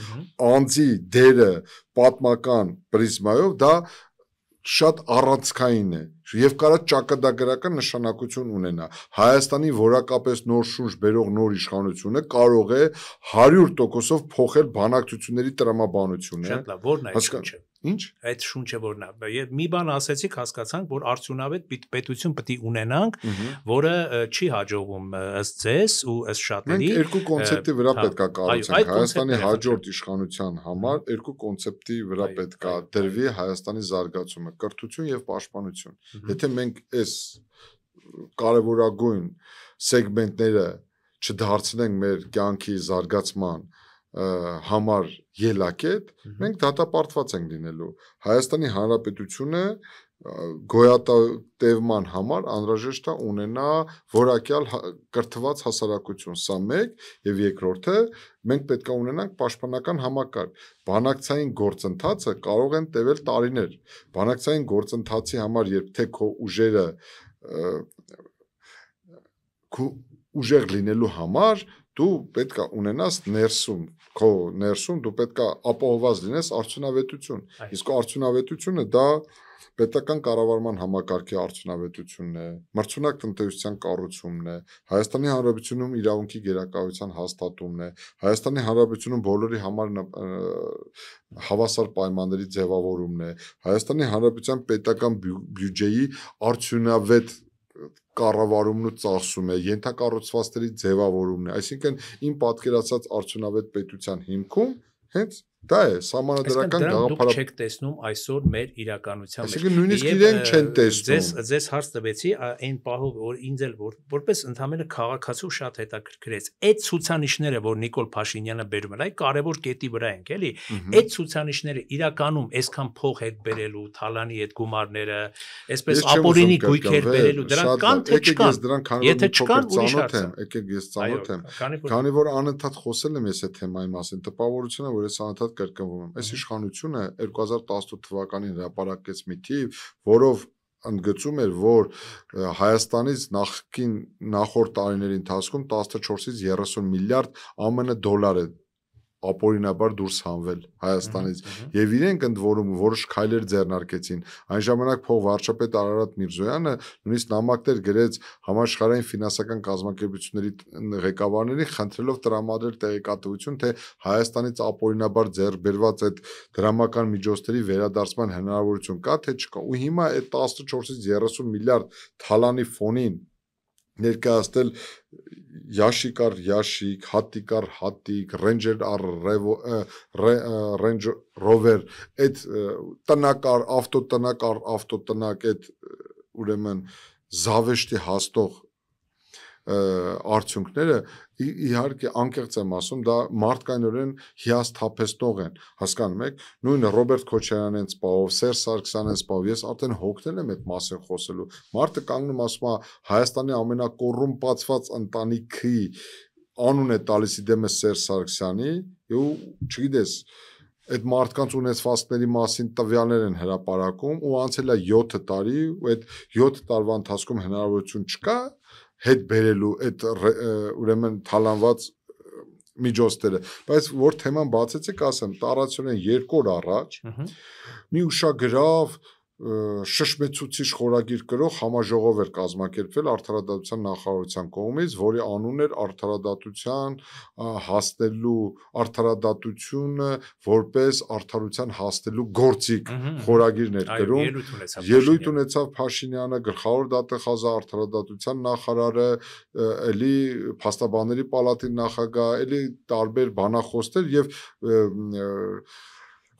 անձի դերը պատմական պրիզմայով դա շատ առանցքային է եւ կարա ճակատագրական նշանակություն ունենա։ Հայաստանի որակապես նոր շունչ բերող նոր իշխանությունը կարող է 100%-ով փոխել բանակցությունների տրամաբանությունը։ Շատ լավ, որն է այդ շունչը։ Ինչ։ Այդ շունչը որն է։ Եվ մի բան ասեցիք, հասկացանք, որ արդյունավետ պետություն պետք է ունենանք, որը չի հաջողվում ըստ ձեզ ու ըստ շատերի։ Մենք երկու կոնցեպտի վրա պետք է կառուցենք Հայաստանի հաջորդ իշխանության համար, երկու կոնցեպտի վրա պետք է դրվի Հայաստանի զարգացումը, կրթություն եւ պաշտպանություն։ Եթե մենք այս կարևորագույն սեգմենտները չդարձնենք մեր կյանքի զարգացման համար ելակետ, մենք դատապարտված ենք լինելու։ Հայաստանի Հանրապետությունը գոյատևման համար անհրաժեշտ է ունենա որակյալ կրթված հասարակություն, սա մեկ, եւ երկրորդը մենք պետք է ունենանք պաշտպանական համակարգ։ Բանակցային գործընթացը կարող են տևել տարիներ։ Բանակցային գործընթացի համար, երբ թե քո ուժերը ուժեղ լինելու համար դու պետք է ունենաս քո ներսում դու պետք է ապահովված լինես արդյունավետություն։ Իսկ արդյունավետությունը դա պետական կառավարման համակարգի արդյունավետությունն է, մրցունակ տնտեսության կառուցումն է, Հայաստանի Հանրապետությունում իրավունքի գերակայության հաստատումն է, Հայաստանի Հանրապետությունում բոլորի համար հավասար պայմանների ձևավորումն է, Հայաստանի Հանրապետության պետական բյուջեի արդյունավետ կառավարումն ու ծախսում է, ենթակառուցվածքների ձևավորումն է, այսինքն իմ պատկերացած արդյունավետ պետության հիմքում հենց դա է սահմանադրական գաղափարը։ Դուք չեք տեսնում այսօր մեր իրականության մեջ։ Այսինքն նույնիսկ իրենք չեն տեսնում։ Ձեզ հարց տվեցի այն պահով, որ ինձ էլ որպես ընդհանրապես քաղաքացու շատ հետաքրքրեց։ Այդ ցուցանիշները, որ Նիկոլ Փաշինյանը բերում էր, այ կարևոր կետի վրա ենք, էլի։ Այդ ցուցանիշները իրականում այսքան փող հետ բերելու, թալանի հետ գումարները, այսպես ապօրինի գույքեր բերելու, դրանք կան թե չկան։ Եթե չկան, ուրիշ հարց է։ Եկեք ես ծանոթ եմ։ Քանի որ անընդհատ խոսել եմ ես այդ թեմայի մասին, տպավորությունը, որ ես անընդհատ կրկնվում եմ։ Այս իշխանությունը 2018 թվականին հրապարակեց մի թիվ, որով ընդգծում էր, որ Հայաստանից նախորդ տարիների ընթացքում 14-ից 30 միլիարդ ԱՄՆ դոլար է ապօրինաբար դուրս հանվել Հայաստանից եւ իրենք ընդ որում որոշ քայլեր ձեռնարկեցին այն ժամանակ փող վարչապետ Արարատ Միրզոյանը նույնիսկ նամակներ գրեց համաշխարհային ֆինանսական կազմակերպությունների ղեկավարներին խնդրելով տրամադրել տեղեկատվություն թե Հայաստանից ապօրինաբար ձեռբերված այդ դրամական միջոցների վերադարձման հնարավորություն կա թե չկա ու հիմա այդ 14-ից 30 միլիարդ թալանի ֆոնին ներկայացնել Yashik ar Yashik, Hatik ar Hatik, Ranger ar Range Rover, այդ տնակ ar ավտոտնակ այդ ուրեմն զավեշտի հաստող արդյունքները իհարկե անկեղծ եմ ասում դա մարդկայնորեն հիասթափեցնող են հասկանում եք նույնը Ռոբերտ Քոչարյանեն սպահով Սերժ Սարգսյանեն սպահով ես արդեն հոգնել եմ այդ մասին խոսելու մարդը կանգնում ասում է Հայաստանի ամենակոռումպացված ընտանիքի անուն է տալիս իդեմս Սերժ Սարգսյանի ու չգիտես այդ մարդկանց ունեցվածքների մասին տվյալներ են հրապարակում ու անցել է 7 տարի ու այդ 7 տարվա ընթացքում հնարավորություն չկա հետ բերելու այդ ուրեմն թալանված միջոցները բայց որ թեման բացեցիք ասեմ տարածորեն 2 օր առաջ մի ուշագրավ շշմեցուցիչ խորագիր կրող համաժողով էր կազմակերպվել արդարադատության նախարարության կողմից, որի անունն էր արդարադատության հասնելու արդարադատությունը որպես արդարության հասնելու գործիք խորագիրն էր գրում ելույթ ունեցավ Փաշինյանը գլխավոր դատախազը արդարադատության նախարարը էլի փաստաբանների պալատի նախագահ էլի տարբեր բանախոսներ եւ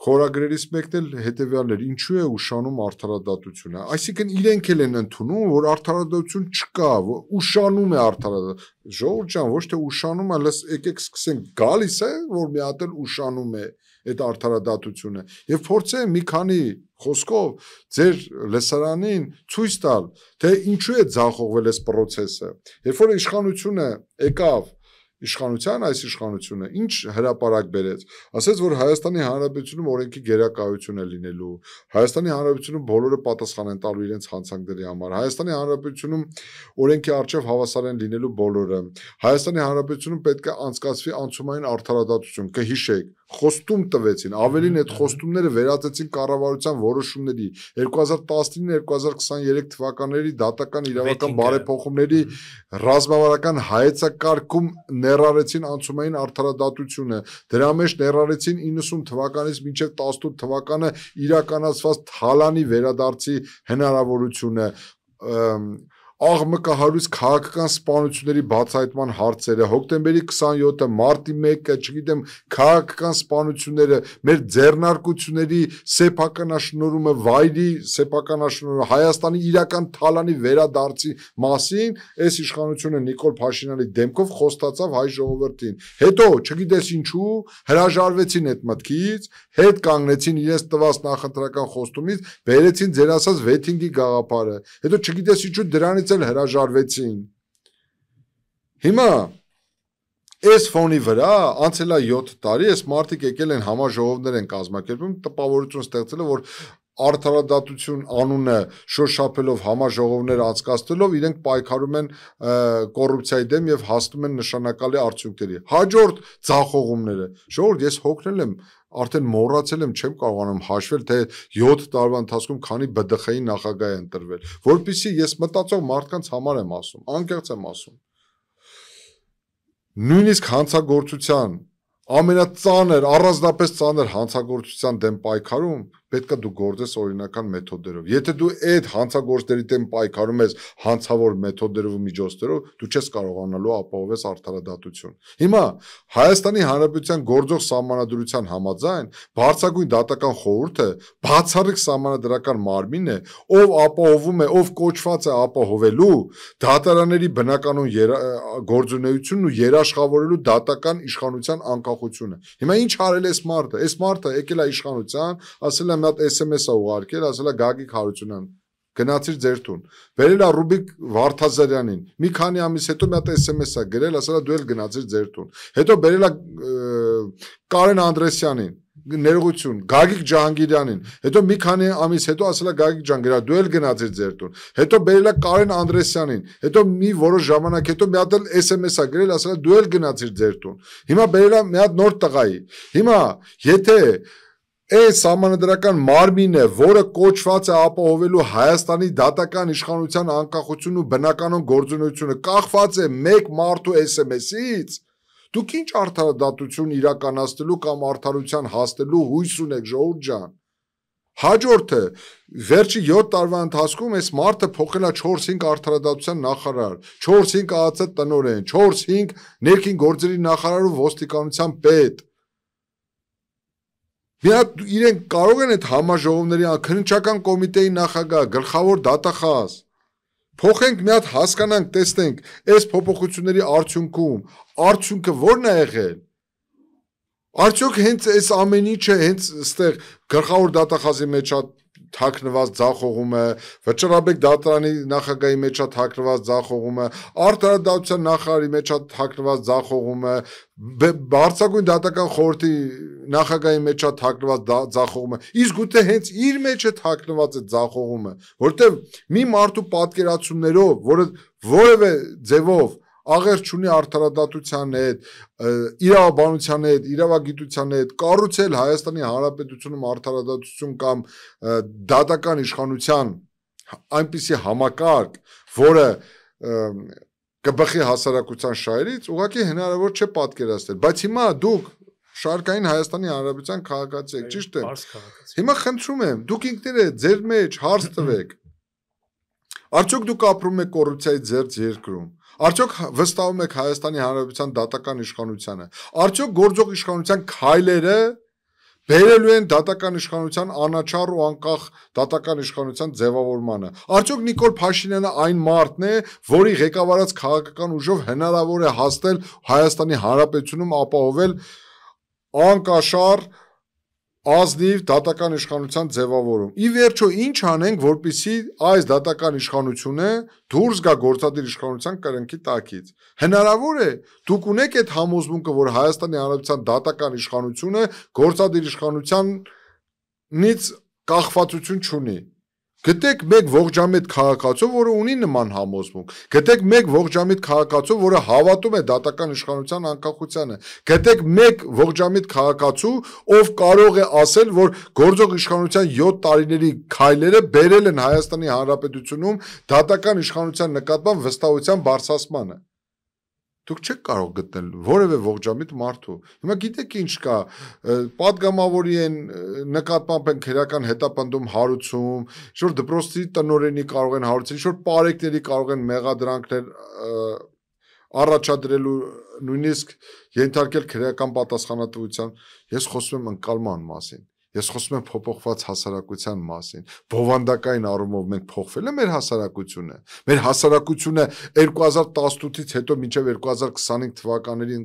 Խորագրերից մեկն էլ հետեւյալն էր ինչու է ուշանում արդարադատությունը այսինքն իրենք էլ են ընդունում որ արդարադատություն չկա ուշանում է արդարադատություն ժողովուրդ ջան ոչ թե ուշանում է լս եկեք սկսենք գալիս է որ մի հատ էլ ուշանում է այդ արդարադատությունը եւ փորձեմ մի քանի խոսքով ձեր լսարանին ցույց տալ թե ինչու է ձախողվել այս process-ը երբ որ իշխանությունը եկավ իշխանության այս իշխանությունը ինչ հրապարակ բերեց ասեց որ Հայաստանի Հանրապետությունում օրենքի գերակայություն է լինելու Հայաստանի Հանրապետությունում բոլորը պատասխան են տալու իրենց հանցանքների համար Հայաստանի Հանրապետությունում օրենքի առջև հավասար են լինելու բոլորը Հայաստանի Հանրապետությունում պետք է անցկացվի անցումային արդարադատություն կհիշեք խոստում տվեցին ավելին այդ խոստումները վերածեցին կառավարության որոշումների 2019-2023 թվականների դատական իրավական բարեփոխումների ռազմավարական հայեցակարգում ներառեցին անցումային արդարադատությունը դրա մեջ ներառեցին 90 թվականից մինչև 18 թվականը իրականացված թալանի վերադարձի հնարավորությունը աղմկահարույց քաղաքական սպանությունների բացահայտման հարցերը հոկտեմբերի 27-ը մարտի 1-ը չգիտեմ քաղաքական սպանությունները մեր ձեռնարկությունների սեփականաշնորհումը վայրի սեփականաշնորհումը Հայաստանի իրական թալանի վերադարձի մասին այս իշխանությունը Նիկոլ Փաշինյանի դեմքով խոստացավ հայ ժողովրդին հետո չգիտես ինչու հրաժարվեցին այդ մտքից հետ կանգնեցին իրենց տված նախընտրական խոստումից վերեցին ձեր ասած վեթինգի գաղափարը հետո չգիտես ինչու դրանից հրաժարվեցին հիմա այս ֆոնի վրա անցել է 7 տարի այս մարդիկ եկել են համաժողովներ են կազմակերպում տպավորություն ստեղծել որ արդարադատություն անունը շոշափելով համաժողովներ անցկացնելով իրենք պայքարում են կոռուպցիայի դեմ եւ հասնում են նշանակալի արդյունքների հաջորդ ձախողումները ժողովուրդ ես հոգնել եմ արդեն մոռացել եմ, չեմ կարողանում հաշվել, թե 7 տարվա ընթացքում քանի ԲԴԽ-ի նախագահ է ընտրվել, որpիսի ես մտածող մարդկանց համար եմ ասում, անկեղծ եմ ասում։ Նույնիսկ հանցագործության ամենածանր, առանձնապես ծանր հանցագործության դեմ պայքարում պետք է դու գործես օրինական մեթոդներով։ Եթե դու այդ հանցագործների դեմ պայքարում ես հանցավոր մեթոդներով ու միջոցներով, դու չես կարողանալու ապահովես արդարադատություն։ Հիմա Հայաստանի Հանրապետության գործող սահմանադրության համաձայն Բարձրագույն դատական խորհուրդը բացառիկ սահմանադրական մարմին է, ով ապահովում է, ով կոչված է ապահովելու դատարանների բնականon գործունեությունն ու երաշխավորելու դատական իշխանության անկախությունը։ Հիմա ինչ արել է այս մարդը։ Այս մարդը եկել է իշխանության, ասել է մի հատ SMS-ը ուղարկել, ասել է Գագիկ Հարությունյան, գնացիր ձեր տուն։ Բերել է Ռուբիկ Վարդազարյանին, մի քանի ամիս հետո մի հատ SMS-ը գրել, ասել է դու էլ գնացիր ձեր տուն։ Հետո բերել է Կարեն Անդրեսյանին, ներողություն, Գագիկ Ջահանգիրյանին, հետո մի քանի ամիս հետո ասել է Գագիկ Ջահանգիրյան, դու էլ գնացիր ձեր տուն։ Հետո բերել է Կարեն Անդրեսյանին, հետո մի որոշ ժամանակ հետո մի հատ էլ SMS-ը գրել, ասել է դու էլ գնացիր ձեր տուն։ Հիմա բերել է մի հատ նոր տղայի։ Հիմա եթե այս սահմանադրական մարմինը, որը կոչված է ապահովելու Հայաստանի դատական իշխանության անկախությունն ու բնականon գործունեությունը, կախված է մեկ մարդու SMS-ից, դուք ինչ արդարադատություն իրականացնելու կամ արդարության հասնելու հույս ունեք, ժողովուրդ ջան։ Հաջորդը վերջի 7 տարվա ընթացքում այս մարդը փոխել է 4-5 արդարադատության նախարար, 4-5 ԱԱՑ տնօրեն, 4-5 ներքին գործերի նախարար ու ոստիկանության պետ։ Իրենք կարող են այդ համաժողովների քննչական կոմիտեի նախագահ, գլխավոր դատախազ փոխենք մի հատ հասկանանք, տեսնենք, այս փոփոխությունների արդյունքը ո՞րն է եղել։ Արդյոք հենց այս ամեն ինչը հենց այստեղ գլխավոր դատախազի մեջ թաքնված ձախողումը, Վճռաբեկ դատարանի նախագահի մեջ թաքնված ձախողումը, արդարադատության նախարարի մեջ թաքնված ձախողումը, Բարձրագույն դատական խորհրդի նախագահի մեջ թաքնված ձախողումը, իսկ գուցե հենց իր մեջ է թաքնված այդ ձախողումը, որտեղ մի մարդու պատկերացումներով, որը որևէ ձևով աղերս չունի արդարադատության հետ, իրավաբանության հետ, իրավագիտության հետ, կառուցել Հայաստանի Հանրապետությունում արդարադատություն կամ դատական իշխանության այնպիսի համակարգ, որը կբխի հասարակության շահերից, ուղղակի հնարավոր չէ պատկերացնել, բայց հիմա դուք շարքային Հայաստանի Հանրապետության քաղաքացի եք, ճիշտ է։ Հիմա խնդրում եմ, դուք ինքներդ ձեր մեջ հարց տվեք։ Արդյոք դուք ապրում եք կոռուպցիայի ձերծ երկրում։ Արդյոք վստահում եք Հայաստանի Հանրապետության դատական իշխանությանը։ Արդյոք գործող իշխանության քայլերը բերելու են դատական իշխանության անաչառ ու անկախ դատական իշխանության ձևավորմանը։ Արդյոք Նիկոլ Փաշինյանը այն մարդն է, որի ղեկավարած քաղաքական ուժով հնարավոր է հասնել Հայաստանի Հանրապետությունում ապահովել անկաշառ ազնիվ դատական իշխանության ձևավորում։ Ի վերջո ինչ անենք, որպեսզի այս դատական իշխանությունը դուրս գա գործադիր իշխանության կրնքի տակից։ Հնարավոր է, դուք ունեք այդ համոզմունքը, որ Հայաստանի Հանրապետության դատական իշխանությունը գործադիր իշխանությանից կախվածություն չունի։ Գտեք մեկ ողջամիտ քաղաքացու, որը ունի նման համոզմունք։ Գտեք մեկ ողջամիտ քաղաքացու, որը հավատում է դատական իշխանության անկախությանը։ Գտեք մեկ ողջամիտ քաղաքացու, ով կարող է ասել, որ գործող իշխանության 7 տարիների քայլերը բերել են Հայաստանի Հանրապետությունում դատական իշխանության նկատմամբ վստահության բարձրացմանը։ Դուք չեք կարող գտնել որևէ ողջամիտ մարդու։ Հիմա գիտեք ինչ կա, պատգամավորի են նկատմամբ են քրեական հետապնդում հարուցում, ինչ-որ դպրոցի տնօրենի կարող են հարուցել, ինչ-որ պարեկների կարող են մեղադրանքներ առաջադրելու, նույնիսկ ենթարկել քրեական պատասխանատվության։ Ես խոսում եմ ընկալման մասին։ Ես խոսում եմ փոփոխված հասարակության մասին։ Բովանդակային առումով մենք փոխվել է մեր հասարակությունը։ Մեր հասարակությունը 2018-ից հետո մինչև 2025 թվականների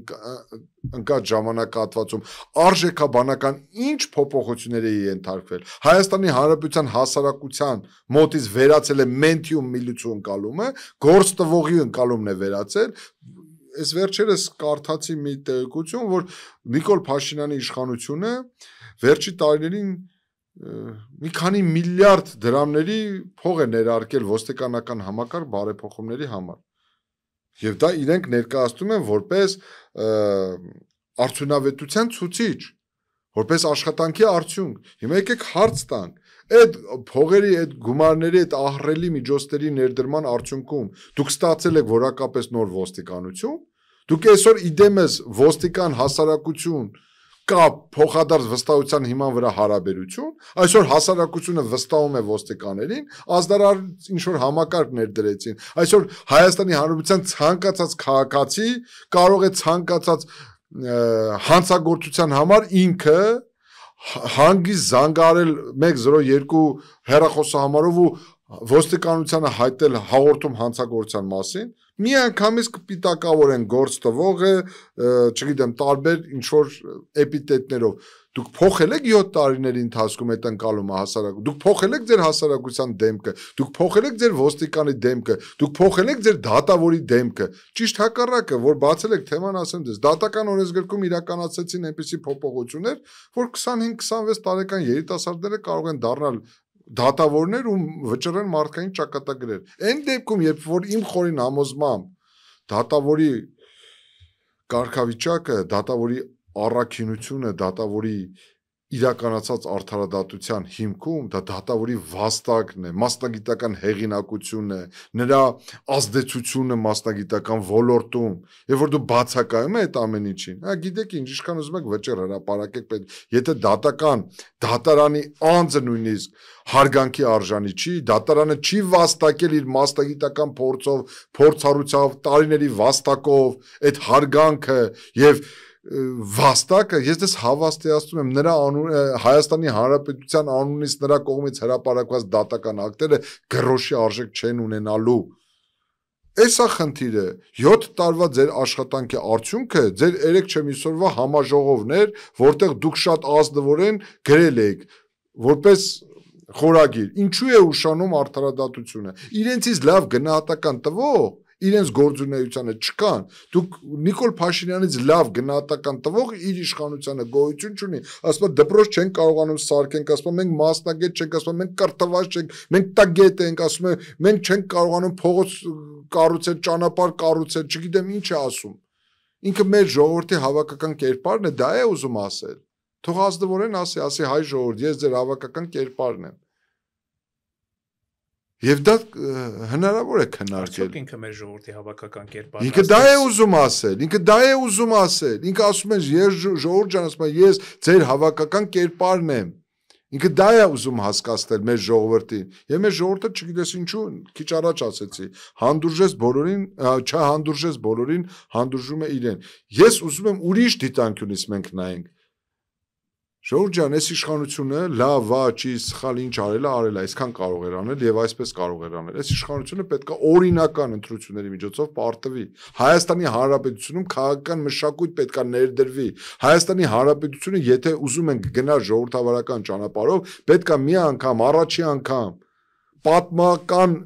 ընկած ժամանակահատվածում արժեքաբանական ինչ փոփոխությունների է ենթարկվել։ Հայաստանի Հանրապետության հասարակության մոտից վերացել է մենթիում միլիցու ընկալումը, գործ տվողի ընկալումն է վերացել։ Այս վերջերս կարդացի մի տեղեկություն, որ Նիկոլ Փաշինյանի իշխանությունը վերջի տարիներին մի քանի միլիարդ դրամների փող է ներարկել ոստիկանական համակարգ բարեփոխումների համար։ Եվ դա իրենք ներկայացնում են որպես արդյունավետության ցուցիչ, որպես աշխատանքի արդյունք։ Հիմա եկեք հարց տանք, այդ փողերի, այդ գումարների, այդ ահռելի միջոցների ներդրման արդյունքում դուք ստացել եք որակապես նոր ոստիկանություն, դուք այսօր իդեմս ոստիկան հասարակություն կա փոխադարձ վստահության հիման վրա հարաբերություն, այսօր հասարակությունը վստահում է ոստիկաններին, ազդարար ինչ որ համակարգ ներդրեցին, այսօր Հայաստանի Հանրապետության ցանկացած քաղաքացի կարող է ցանկացած հանցագործության համար ինքը հանգիստ զանգարել 102 հեռախոսահամարով ու ոստիկանությանը հայտնել հաղորդում հանցագործության մասին, միանգամից կպիտակավորեն գործ տվողը, չգիտեմ, տարբեր ինչ-որ էպիտետներով։ Դուք փոխել եք 7 տարիների ընթացքում այդ ընկալումը հասարակություն, դուք փոխել եք ձեր հասարակության դեմքը, դուք փոխել եք ձեր ոստիկանի դեմքը, դուք փոխել եք ձեր դատավորի դեմքը։ Ճիշտ հակառակը, որ բացել եք թեման, ասեմ դες, դատական օրենսգրքում իրականացեցին այնպիսի փոփոխություններ, որ 25-26 տարեկան երիտասարդները կարող են դառնալ դատավորներ ու վճռեն մարդկային ճակատագրեր։ Այն դեպքում, երբ որ իմ խորին համոզմամբ դատավորի կարգավիճակը, դատավորի առաքինությունը, դատավորի իրականացած արդարադատության հիմքում դա դատավորի վաստակն է, մասնագիտական հեղինակությունն է, նրա ազդեցությունը մասնագիտական ոլորտում, եւ որ դու բացակայում ես այդ ամեն ինչին, գիտեք ինչ, ինչքան ուզում եք վճռ հրապարակեք, եթե դատարանի անձը նույնիսկ հարգանքի արժանի չի, դատարանը չի վաստակել իր մասնագիտական փորձով, փորձառությամբ, տարիների վաստակով այդ հարգանքը եւ վաստակը, ես դες հավաստիացնում եմ նրա Հայաստանի Հանրապետության անունից նրա կողմից հրապարակված դատական ակտերը գրոշի արժեք չեն ունենալու։ Էսա խնդիրը 7 տարվա ձեր աշխատանքի արդյունքը ձեր 3 օրվա համաժողովներ, որտեղ դուք շատ ազնվորեն գրել եք որպես խորագիր, ինչու է ուշանում արդարադատությունը։ Իրենցից լավ գնահատական տվող իրենց գործունեությանը չկան, դուք Նիկոլ Փաշինյանից լավ գնահատական տվող իր իշխանությանը գոյություն չունի, ասում է դպրոց չենք կարողանում սարքենք, ասում է մենք մասնագետ չենք, ասում է մենք կրթված չենք, մենք տագետ ենք, ասում է մենք չենք կարողանում փողոց կառուցել, ճանապարհ կառուցել, չգիտեմ ինչ է ասում։ Ինքը մեր ժողովրդի հավաքական կերպարն է, դա է ուզում ասել։ Թող ազնվորեն ասի հայ ժողովուրդ, ես ձեր հավաքական կերպարն եմ։ Եվ դա հնարավոր է քննարկել։ Ինքը մեր ժողովրդի հավաքական կերպարն է։ Ինքը դա է ուզում ասել, ինքը ասում է ես ժողովուրդ ջան, ասում է ես ձեր հավաքական կերպարն եմ։ Ինքը դա է ուզում հասկացնել մեր ժողովրդին։ Եվ մեր ժողովուրդը չգիտես ինչու, քիչ առաջ ասեցի, հանդուրժես բոլորին, չհանդուրժես բոլորին, հանդուրժում է իրեն։ Ես ուզում եմ ուրիշ դիտանկյունից մենք նայենք։ Ժողովուրդ ջան, այս իշխանությունը լավ, ճի, սխալ ինչ արել է, այսքան կարող էր անել եւ այսպես կարող էր անել։ Այս իշխանությունը պետք է օրինական ընտրությունների միջոցով պարտվի։ Հայաստանի Հանրապետությունում քաղաքական մշակույթ պետք է ներդրվի։ Հայաստանի Հանրապետությունը, եթե ուզում են գնալ ժողովրդավարական ճանապարհով, պետք է մի անգամ, առաջի անգամ պատմական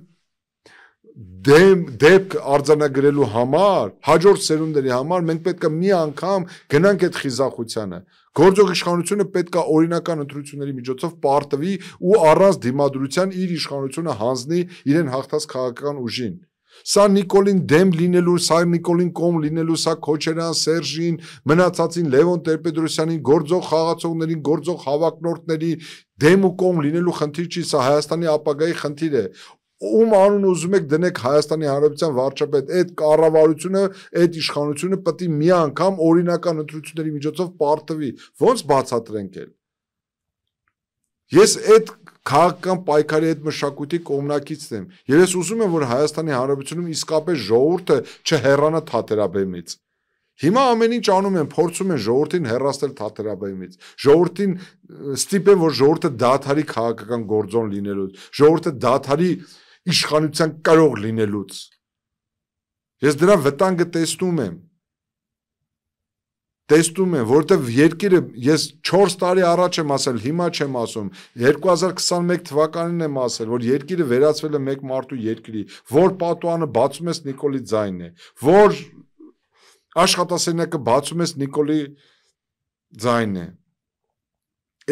դեպք արձանագրելու համար, հաջորդ սերունդերի համար մենք պետք է մի անգամ գնանք այդ խիզախությանը։ Գործող իշխանությունը պետք է օրինական ընտրությունների միջոցով պարտվի ու առանց դիմադրության իր իշխանությունը հանձնի իրեն հաղթած քաղաքական ուժին։ Սա Նիկոլին դեմ լինելու, սա Նիկոլին կողմ լինելու, սա Քոչարյան, Սերժին, մնացածին Լևոն Տեր-Պետրոսյանին, գործող խաղացողներին, գործող հավակնորդների դեմ ու կողմ լինելու խնդիր չի, սա Հայաստանի ապագայի խնդիր է։ Ում անուն ուզում եք դնեք Հայաստանի Հանրապետության վարչապետ, այդ կառավարությունը, այդ իշխանությունը պետք է մի անգամ օրինական ընտրությունների միջոցով պարտվի։ Ոնց բացատրենք էլ։ Ես այդ քաղաքական պայքարի այդ մշակույթի կողմնակիցն եմ։ Եվ ես ուզում եմ, որ Հայաստանի Հանրապետությունում իսկապես ժողովուրդը չհեռանա թատերաբեմից։ Հիմա ամեն ինչ անում են, փորձում են ժողովրդին հեռացնել թատերաբեմից։ Ժողովրդին ստիպեն, որ ժողովուրդը դադարի քաղաքական գործոն լինելուց, ժողովուրդը դադարի իշխանության կարող լինելուց։ Ես դրա վտանգը տեսնում եմ, որովհետև երկիրը ես 4 տարի առաջ եմ ասել, հիմա չեմ ասում, 2021 թվականին եմ ասել, որ երկիրը վերածվել է մեկ մարդու երկրի, որ պատուանը բացում ես Նիկոլի ձայնն է, որ աշխատասենյակը բացում ես Նիկոլի ձայնն է։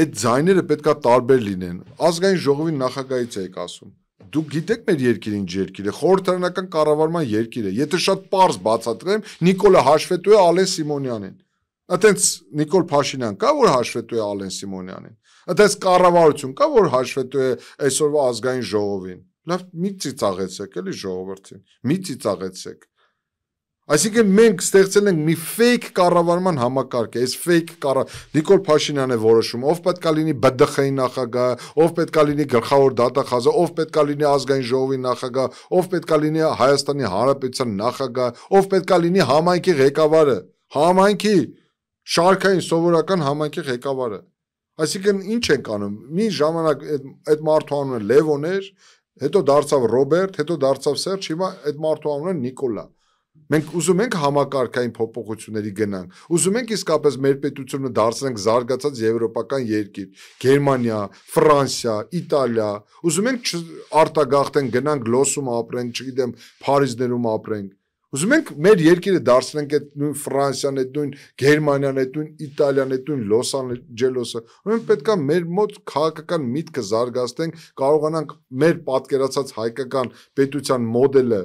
Այդ ձայները պետքա տարբեր լինեն։ Ազգային ժողովի նախագահից եք ասում։ Դուք գիտեք մեր երկիրը ինչ երկիր է, խորհրդարանական կառավարման երկիր է։ Եթե շատ պարզ բացատրեմ, Նիկոլը հաշվետու է Ալեն Սիմոնյանին։ Այդտենց Նիկոլ Փաշինյան կա, որ հաշվետու է Ալեն Սիմոնյանին։ Այդտենց կառավարություն կա, որ հաշվետու է այսօրվա ազգային ժողովին։ Լավ, մի ծիծաղեցեք էլի ժողովրդին։ Մի ծիծաղեցեք։ Այսինքն մենք ստեղծել ենք մի fake կառավարման համակարգ, այս fake Նիկոլ Փաշինյանն է որոշում, ով պետքա լինի ԲԴԽ-ի նախագահ, ով պետքա լինի գլխավոր դատախազը, ով պետքա լինի ազգային ժողովի նախագահ, ով պետքա լինի Հայաստանի Հանրապետության նախագահ, ով պետքա լինի համայնքի ղեկավարը, համայնքի շարքային սովորական համայնքի ղեկավարը։ Այսինքն ինչ ենք անում։ Մի ժամանակ այդ մարդու անունը Լևոն էր, հետո դարձավ Ռոբերտ, հետո դարձավ Սերժ, հիմա այդ մարդու անունը Նիկոլա։ Մենք ուզում ենք համակարգային փոփոխությունների գնանք, ուզում ենք իսկապես մեր պետությունը դարձնենք զարգացած եվրոպական երկիր, Գերմանիա, Ֆրանսիա, Իտալիա, ուզում ենք արտագաղթենք, գնանք Լոսում ապրենք, չգիտեմ, Փարիզներում ապրենք, ուզում ենք մեր երկիրը դարձնենք այդ նույն Ֆրանսիան, այդ նույն Գերմանիան, այդ նույն Իտալիան, այդ նույն Լոս Անջելեսը, ուրեմն պետքա մեր մոտ քաղաքական միտքը զարգացնենք, կարողանանք մեր պատկերացած հայկական պետության մոդելը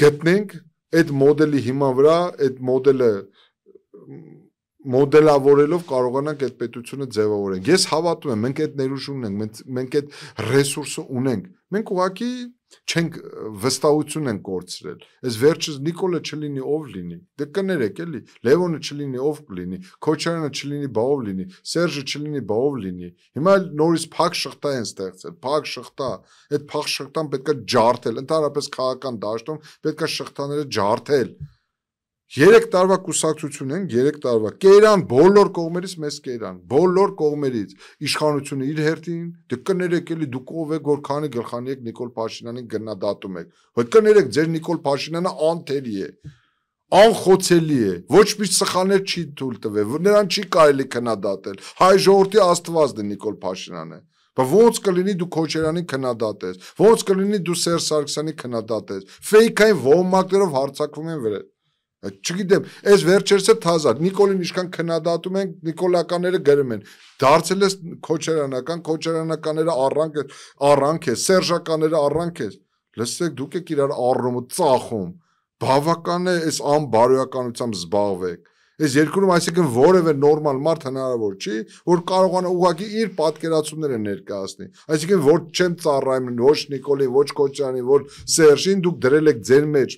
գտնենք, այդ մոդելի հիման վրա, այդ մոդելը մոդելավորելով կարողանանք այդ պետությունը ձևավորենք։ Ես հավատում եմ, մենք այդ ներուժ ունենք, մենք այդ ռեսուրսը ունենք։ Մենք ուղղակի չենք վստահություն են կորցրել։ Այս վերջից Նիկոլը չլինի ով լինի։ Դե կներեք էլի, Լևոնը չլինի ով կլինի, Քոչարյանը չլինի բա ով լինի, Սերժը չլինի բա ով լինի։ Հիմա նորից փակ շղթա են ստեղծել, փակ շղթա։ Այդ փակ շղթան պետքա ջարդել, ընդհանրապես քաղաքական դաշտում պետքա շղթաները ջարդել։ 3 տարվա կուսակցություն են, 3 տարվա կերան բոլոր կողմերից մեզ կերան, բոլոր կողմերից իշխանությունը իր հերթին, դե կներեք էլի դուք ով եք որ քանի գլխանի եք Նիկոլ Փաշինյանին գնահատում եք։ Որ կներեք ձեր Նիկոլ Փաշինյանը անթերի է, անխոցելի է, ոչ մի սխալներ չի թույլ տվել, նրան չի կարելի քննադատել։ Հայ ժողովրդի աստվածն է Նիկոլ Փաշինյանը։ Բայց ոնց կլինի դու Քոչարյանին քննադատես, ոնց կլինի դու Սերժ Սարգսյանին քննադատես։ Ֆեյքային ոմակներով հարձակվում են վրա։ Չգիտեմ, այս վերջերսը թազա Նիկոլին ինչքան քննադատում են, նիկոլականները գրում են, դարձել է քոչարանական, քոչարանականները առանք է, սերժականները առանք է։ Լսեք, դուք եք իրար առնում ու ծախում։ Բավական է այս անբարոյականությամբ զբաղվեք։ Այս երկրում այսինքն որևէ նորմալ մարդ հնարավոր չի, որ կարողանա ուղղակի իր պատկերացումները ներկայացնի։ Այսինքն որ չեմ ծառայում ոչ Նիկոլին, ոչ Քոչարյանին, ոչ Սերժին, դուք դրել եք ձեր մեջ,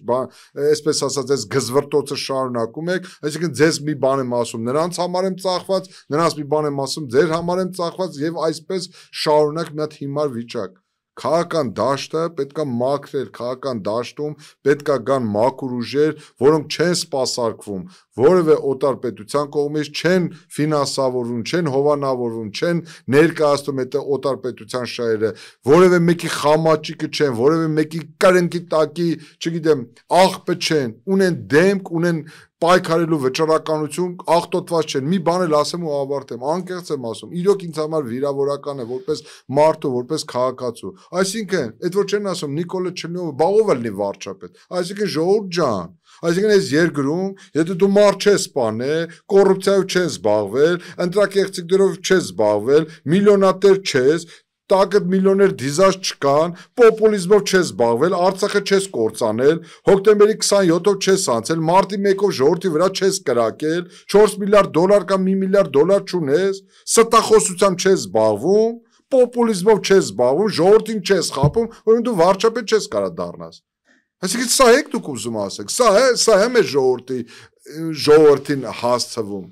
այսպես ասած, այս գզվրտոցը շարունակում եք, այսինքն ձեզ մի բան եմ ասում, նրանց համար եմ ծախված, նրանց մի բան եմ ասում, ձեր համար եմ ծախված եւ այսպես շարունակ մի հատ հիմար վիճակ։ Քաղաքական դաշտը պետքա մաքրել, քաղաքական դաշտում պետքա գան մաքուր ուժեր, որոնք չեն սպասարկվում, որևէ օտար պետության կողմից չեն ֆինանսավորվում, չեն հովանավորվում, չեն ներկայացնում այդ օտար պետության շահերը, որևէ մեկի խամաճիկը չեն, որևէ մեկի կրնկի տակի, չգիտեմ, աղբը չեն, ունեն դեմք, ունեն պայքարելու վճռականություն, աղտոտված չեն։ Մի բան էլ ասեմ ու ավարտեմ, անկեղծ եմ ասում, իրոք ինձ համար վիրավորական է որպես մարդ ու որպես քաղաքացու։ Այսինքն, այդ որ չեն ասում Նիկոլը չլինի, բա ով է լինի վարչապետ։ Այսինքն ժողովուրդ ջան, այսինքն այս երկրում, եթե դու մարդ չես սպանել, կոռուպցիայով չես զբաղվել, ընտրակեղծիքներով չես զբաղվել, միլիոնատեր չես, տակը միլիոներ դիզած չկան, պոպուլիզմով չես զբաղվել, Արցախը չես կործանել, հոկտեմբերի 27-ով չես անցել, մարտի 1-ով ժողովրդի վրա չես կրակել, 4 միլիարդ դոլար կամ 1 միլիարդ դոլար չունես, ստախոսությամբ չես զբաղվում, պոպուլիզմով չես զբաղվում, ժողովրդին չես խաբում, որովհետեւ դու վարչապետ չես կարա դառնաս։ Այսինքն սա եք դուք ուզում ասեք, սա է մեր ժողովրդին հասցվում։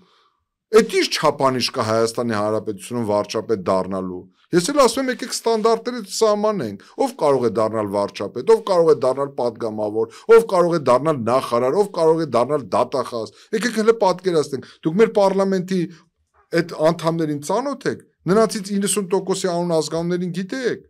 Այդ ինչ չափանիշ կա Հայաստանի Հանրապետությունում վարչապետ դառնալու։ Ես էլ ասում եմ եկեք ստանդարտները սահմանենք, ով կարող է դառնալ վարչապետ, ով կարող է դառնալ падգամավոր, ով կարող է դառնալ նախարար, ով կարող է դառնալ դատախազ։ Եկեք հələ պատկերացնենք, դուք մեր պարլամենտի այդ անդամներին ծանոթ եք, նրանցից 90%-ի անուն ազգանուններին գիտեք։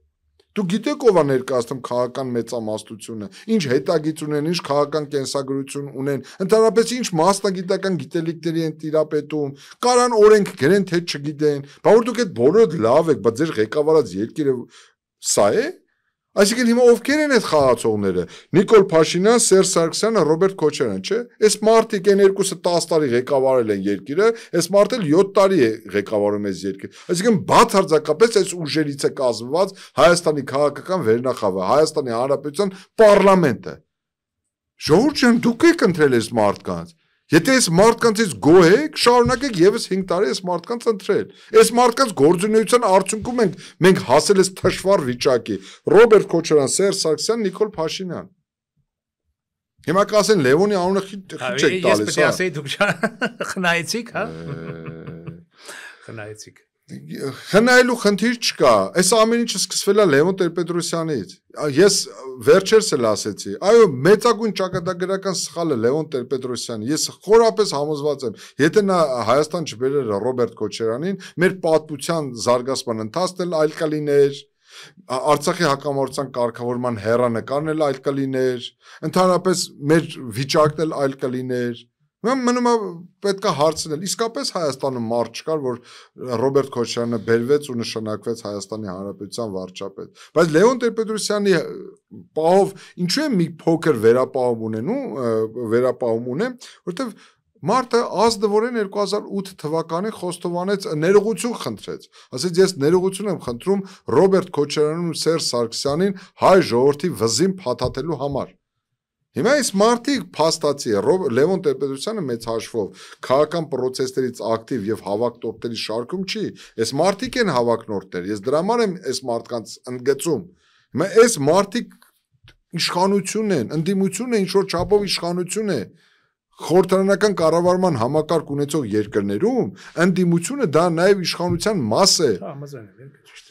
Դու գիտեք ով է ներկայացնում քաղաքական մեծամասնությունը, ինչ հետագիծ ունեն, ինչ քաղաքական կենսագրություն ունեն, ընդհանրապես ինչ մասնագիտական գիտելիքների են տիրապետում, կարան օրենք գրեն թե չգիտեն, բա որ դուք այդ բոլորը լավ եք, բայց ձեր ղեկավարած երկիրը սա է։ Այսինքն հիմա ովքեր են այդ խաղացողները։ Նիկոլ Փաշինյան, Սերժ Սարգսյանը, Ռոբերտ Քոչարյան, չէ՞։ Այս մարդիկ են երկուսը 10 տարի ղեկավարել են երկիրը, այս մարդը 7 տարի է ղեկավարում այս երկիրը։ Այսինքն բացարձակապես այս ուժերից է կազմված Հայաստանի քաղաքական վերնախավը, Հայաստանի Հանրապետության պարլամենտը։ Ժողովուրդ ջան, դուք եք ընտրել այս մարդկանց։ Եթե այս մարդկանցից գոհ եք, շարունակեք եւս 5 տարի այս մարդկանց ընտրել։ Այս մարդկանց գործունեության արդյունքում մենք հասել ենք թշվառ վիճակի։ Ռոբերտ Քոչարյան, Սերժ Սարգսյան, Նիկոլ Փաշինյան։ Հիմա կասեն Լևոնի անունը խիչ չեք տալիս, հա։ Ես պետք է ասեի դուք խնայեցիք, հա։ Խնայեցիք։ Խնայելու խնդիր չկա։ Այս ամեն ինչը սկսվել է Լևոն Տեր-Պետրոսյանից։ Ես վերջերս էլ ասեցի, այո, մեծագույն ճակատագրական սխալը Լևոն Տեր-Պետրոսյանի։ Ես խորապես համոզված եմ, եթե նա Հայաստան չբերեր Ռոբերտ Քոչարյանին, մեր պատմության զարգացման ընթացն էլ այլ կլիներ, Արցախի հակամարտության կարգավորման հեռանկարն էլ այլ կլիներ, ընդհանրապես մեր վիճակն էլ այլ կլիներ։ Մնում է պետք է հարցնել, իսկապես Հայաստանում մարդ չկար, որ Ռոբերտ Քոչարյանը բերվեց ու նշանակվեց Հայաստանի Հանրապետության վարչապետ։ Բայց Լևոն Տեր-Պետրոսյանի պահով ինչու է մի փոքր վերապահում ունեմ, որովհետև մարդը ազնվորեն 2008 թվականին Խոստովանեց ներողություն խնդրեց։ Ասեց ես ներողություն եմ խնդրում Ռոբերտ Քոչարյանին ու Սերժ Սարգսյանին հայ ժողովրդի վզին փաթաթելու համար։ Հիմա այս մարդիկ փաստացի Լևոն Տեր-Պետրոսյանը մեծ հաշվով քաղաքական պրոցեսներից ակտիվ եւ հավակնորդների շարքում չի, այս մարդիկ են հավակնորդներ, ես դրա համար եմ այս մարդկանց ընդգծում։ Հիմա այս մարդիկ իշխանություն են, ընդդիմություն է, ինչ որ չափով իշխանություն է։ Խորհրդարանական կառավարման համակարգ ունեցող երկրներում ընդդիմությունը դա նաև իշխանության մաս է։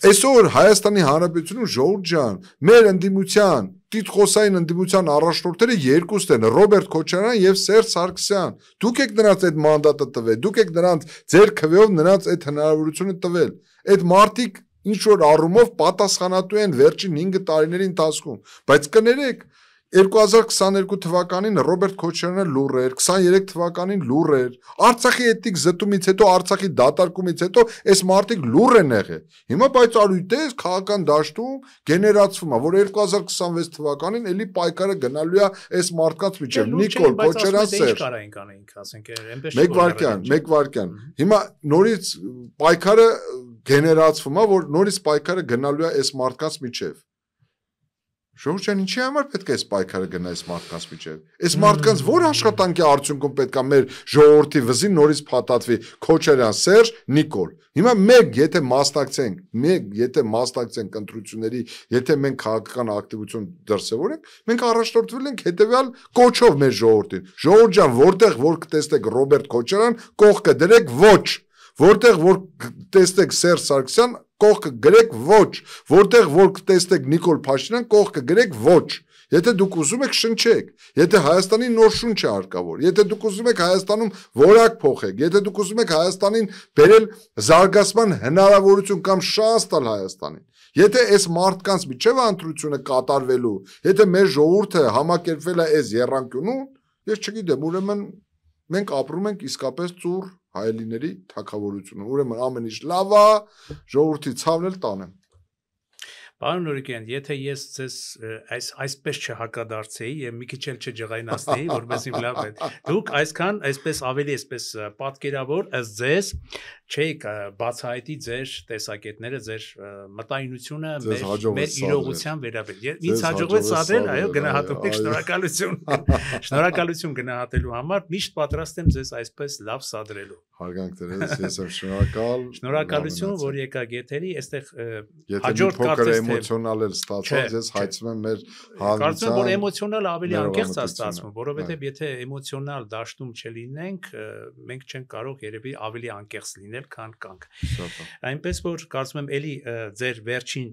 Այսօր Հայաստանի Հանրապետությունում ժողովուրդ ջան, մեր ընդդիմության տիտղոսային ընդդիմության առաջնորդները երկուսն են՝ Ռոբերտ Քոչարյան եւ Սերժ Սարգսյան։ Դուք եք նրանց այդ մանդատը տվել, դուք եք նրանց ձեր քվեով նրանց այդ հնարավորությունը տվել։ Այդ մարդիկ ինչ որ առումով պատասխանատու են վերջին 5 տարիների ընթացքում, բայց կներեք 2022 թվականին Ռոբերտ Քոչարյանը լուռ էր, 23 թվականին լուռ էր, Արցախի էթնիկ զտումից հետո, Արցախի դատարկումից հետո այս մարդիկ լուռ են եղել։ Հիմա բայց արույտես քաղաքական դաշտում գեներացվում է, որ 2026 թվականին էլի պայքարը գնալու է այս մարդկանց միջև Նիկոլ Քոչարյան Սերժ։ Մեկ վարքյան։ Հիմա նորից պայքարը գեներացվում է, որ նորից պայքարը գնալու է այս մարդկանց միջև։ Ժողովուրդ ջան, ինչի համար պետք է այս պայքարը գնա այս մարդկանց միջև։ Այս մարդկանց որ աշխատանքի արդյունքում պետք է մեր ժողովրդի վզին նորից փաթաթվի Քոչարյան Սերժ, Նիկոլ։ Հիմա եթե մասնակցենք ընտրությունների, եթե մենք քաղաքական ակտիվություն դրսևորենք, մենք առաջնորդվել ենք հետևյալ կոչով մեր ժողովրդին։ Ժողովուրդ ջան, որտեղ որ կտեսնեք Ռոբերտ Քոչարյան, կողքը դրեք ոչ։ Որտեղ որ տեսնեք Սերժ Սարգսյան, կողքը գրեք ոչ, որտեղ որ տեսնեք Նիկոլ Փաշինյան, կողքը գրեք ոչ։ Եթե դուք ուզում եք շնչեք, եթե Հայաստանի նոր շունչ է հարկավոր, եթե դուք ուզում եք Հայաստանում որակ փոխեք, եթե դուք ուզում եք Հայաստանին բերել զարգացման հնարավորություն կամ շանս տալ Հայաստանին, եթե այս մարդկանց միջև ընտրությունը կատարվելու, եթե մեր ժողովուրդը համակերպվել է այս եռանկյունում, ես չգիտեմ, ուրեմն մենք ապրում ենք իսկապես ծուռ հայելիների թագավորությունը, ուրեմն ամեն ինչ լավ է, ժողովրդի ցավն էլ տանեմ։ Պարոն Նուրիկյան, եթե ես ձեզ այսպես չհակադարձեի եւ մի քիչ էլ չջղայնացնեի, որովհետեւ լավ է։ Դուք այսքան այսպես ավելի այսպես պատկերավոր ըստ ձեզ չէիք բացահայտի ձեր տեսակետները, ձեր մտայնությունը մեր իրողության վերաբերյալ։ Ինձ հաջողվեց սադրել, այո, գնահատում եք, շնորհակալություն։ Շնորհակալություն գնահատելու համար միշտ պատրաստ եմ ձեզ այսպես լավ սադրելու։ Հարգանք դրես, ես եմ շնորհակալ։ Շնորհակալություն, որ եկաք եթերի, այստեղ հաջորդ կարծես էմոցիոնալ էլ ստացած, ես հայցում եմ մեր հանրության։ Կարծում եմ, որ էմոցիոնալ ավելի անկեղծ է ստացվում, որովհետև եթե էմոցիոնալ դաշտում չլինենք, մենք չենք կարող երևի ավելի անկեղծ լինել, քան կանք։ Այնպես որ կարծում եմ, էլի ձեր վերջին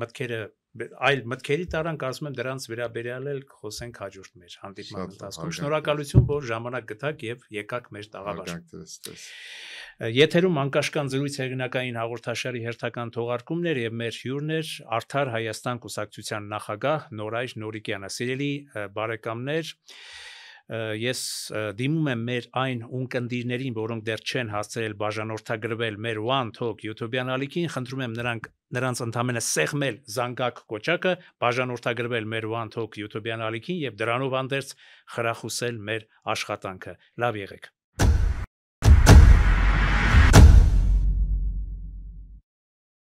մտքերը այլ մտքերի տարան, կարծում եմ դրանց վերաբերյալ էլ խոսենք հաջորդ մեր հանդիպման ընթացքում։ Շնորհակալություն, որ ժամանակ գտաք եւ եկաք մեր տաղավար։ Եթերում անկաշկան զրույց հեղինակային հաղորդաշարի հերթական թողարկումներ եւ մեր հյուրներ Արդար Հայաստան կուսակցության նախագահ Նորայր Նուրիկյանը։ Սիրելի բարեկամներ, ես դիմում եմ մեր այն ունկնդիրներին, որոնք դեռ չեն հասցրել բաժանորդագրվել մեր One Talk YouTube-յան ալիքին, խնդրում եմ նրանց ընդամենը սեղմել զանգակ կոճակը, բաժանորդագրվել մեր One Talk YouTube-յան ալիքին եւ դրանով անդերձ խրախուսել մեր աշխատանքը։ Լավ եղեք։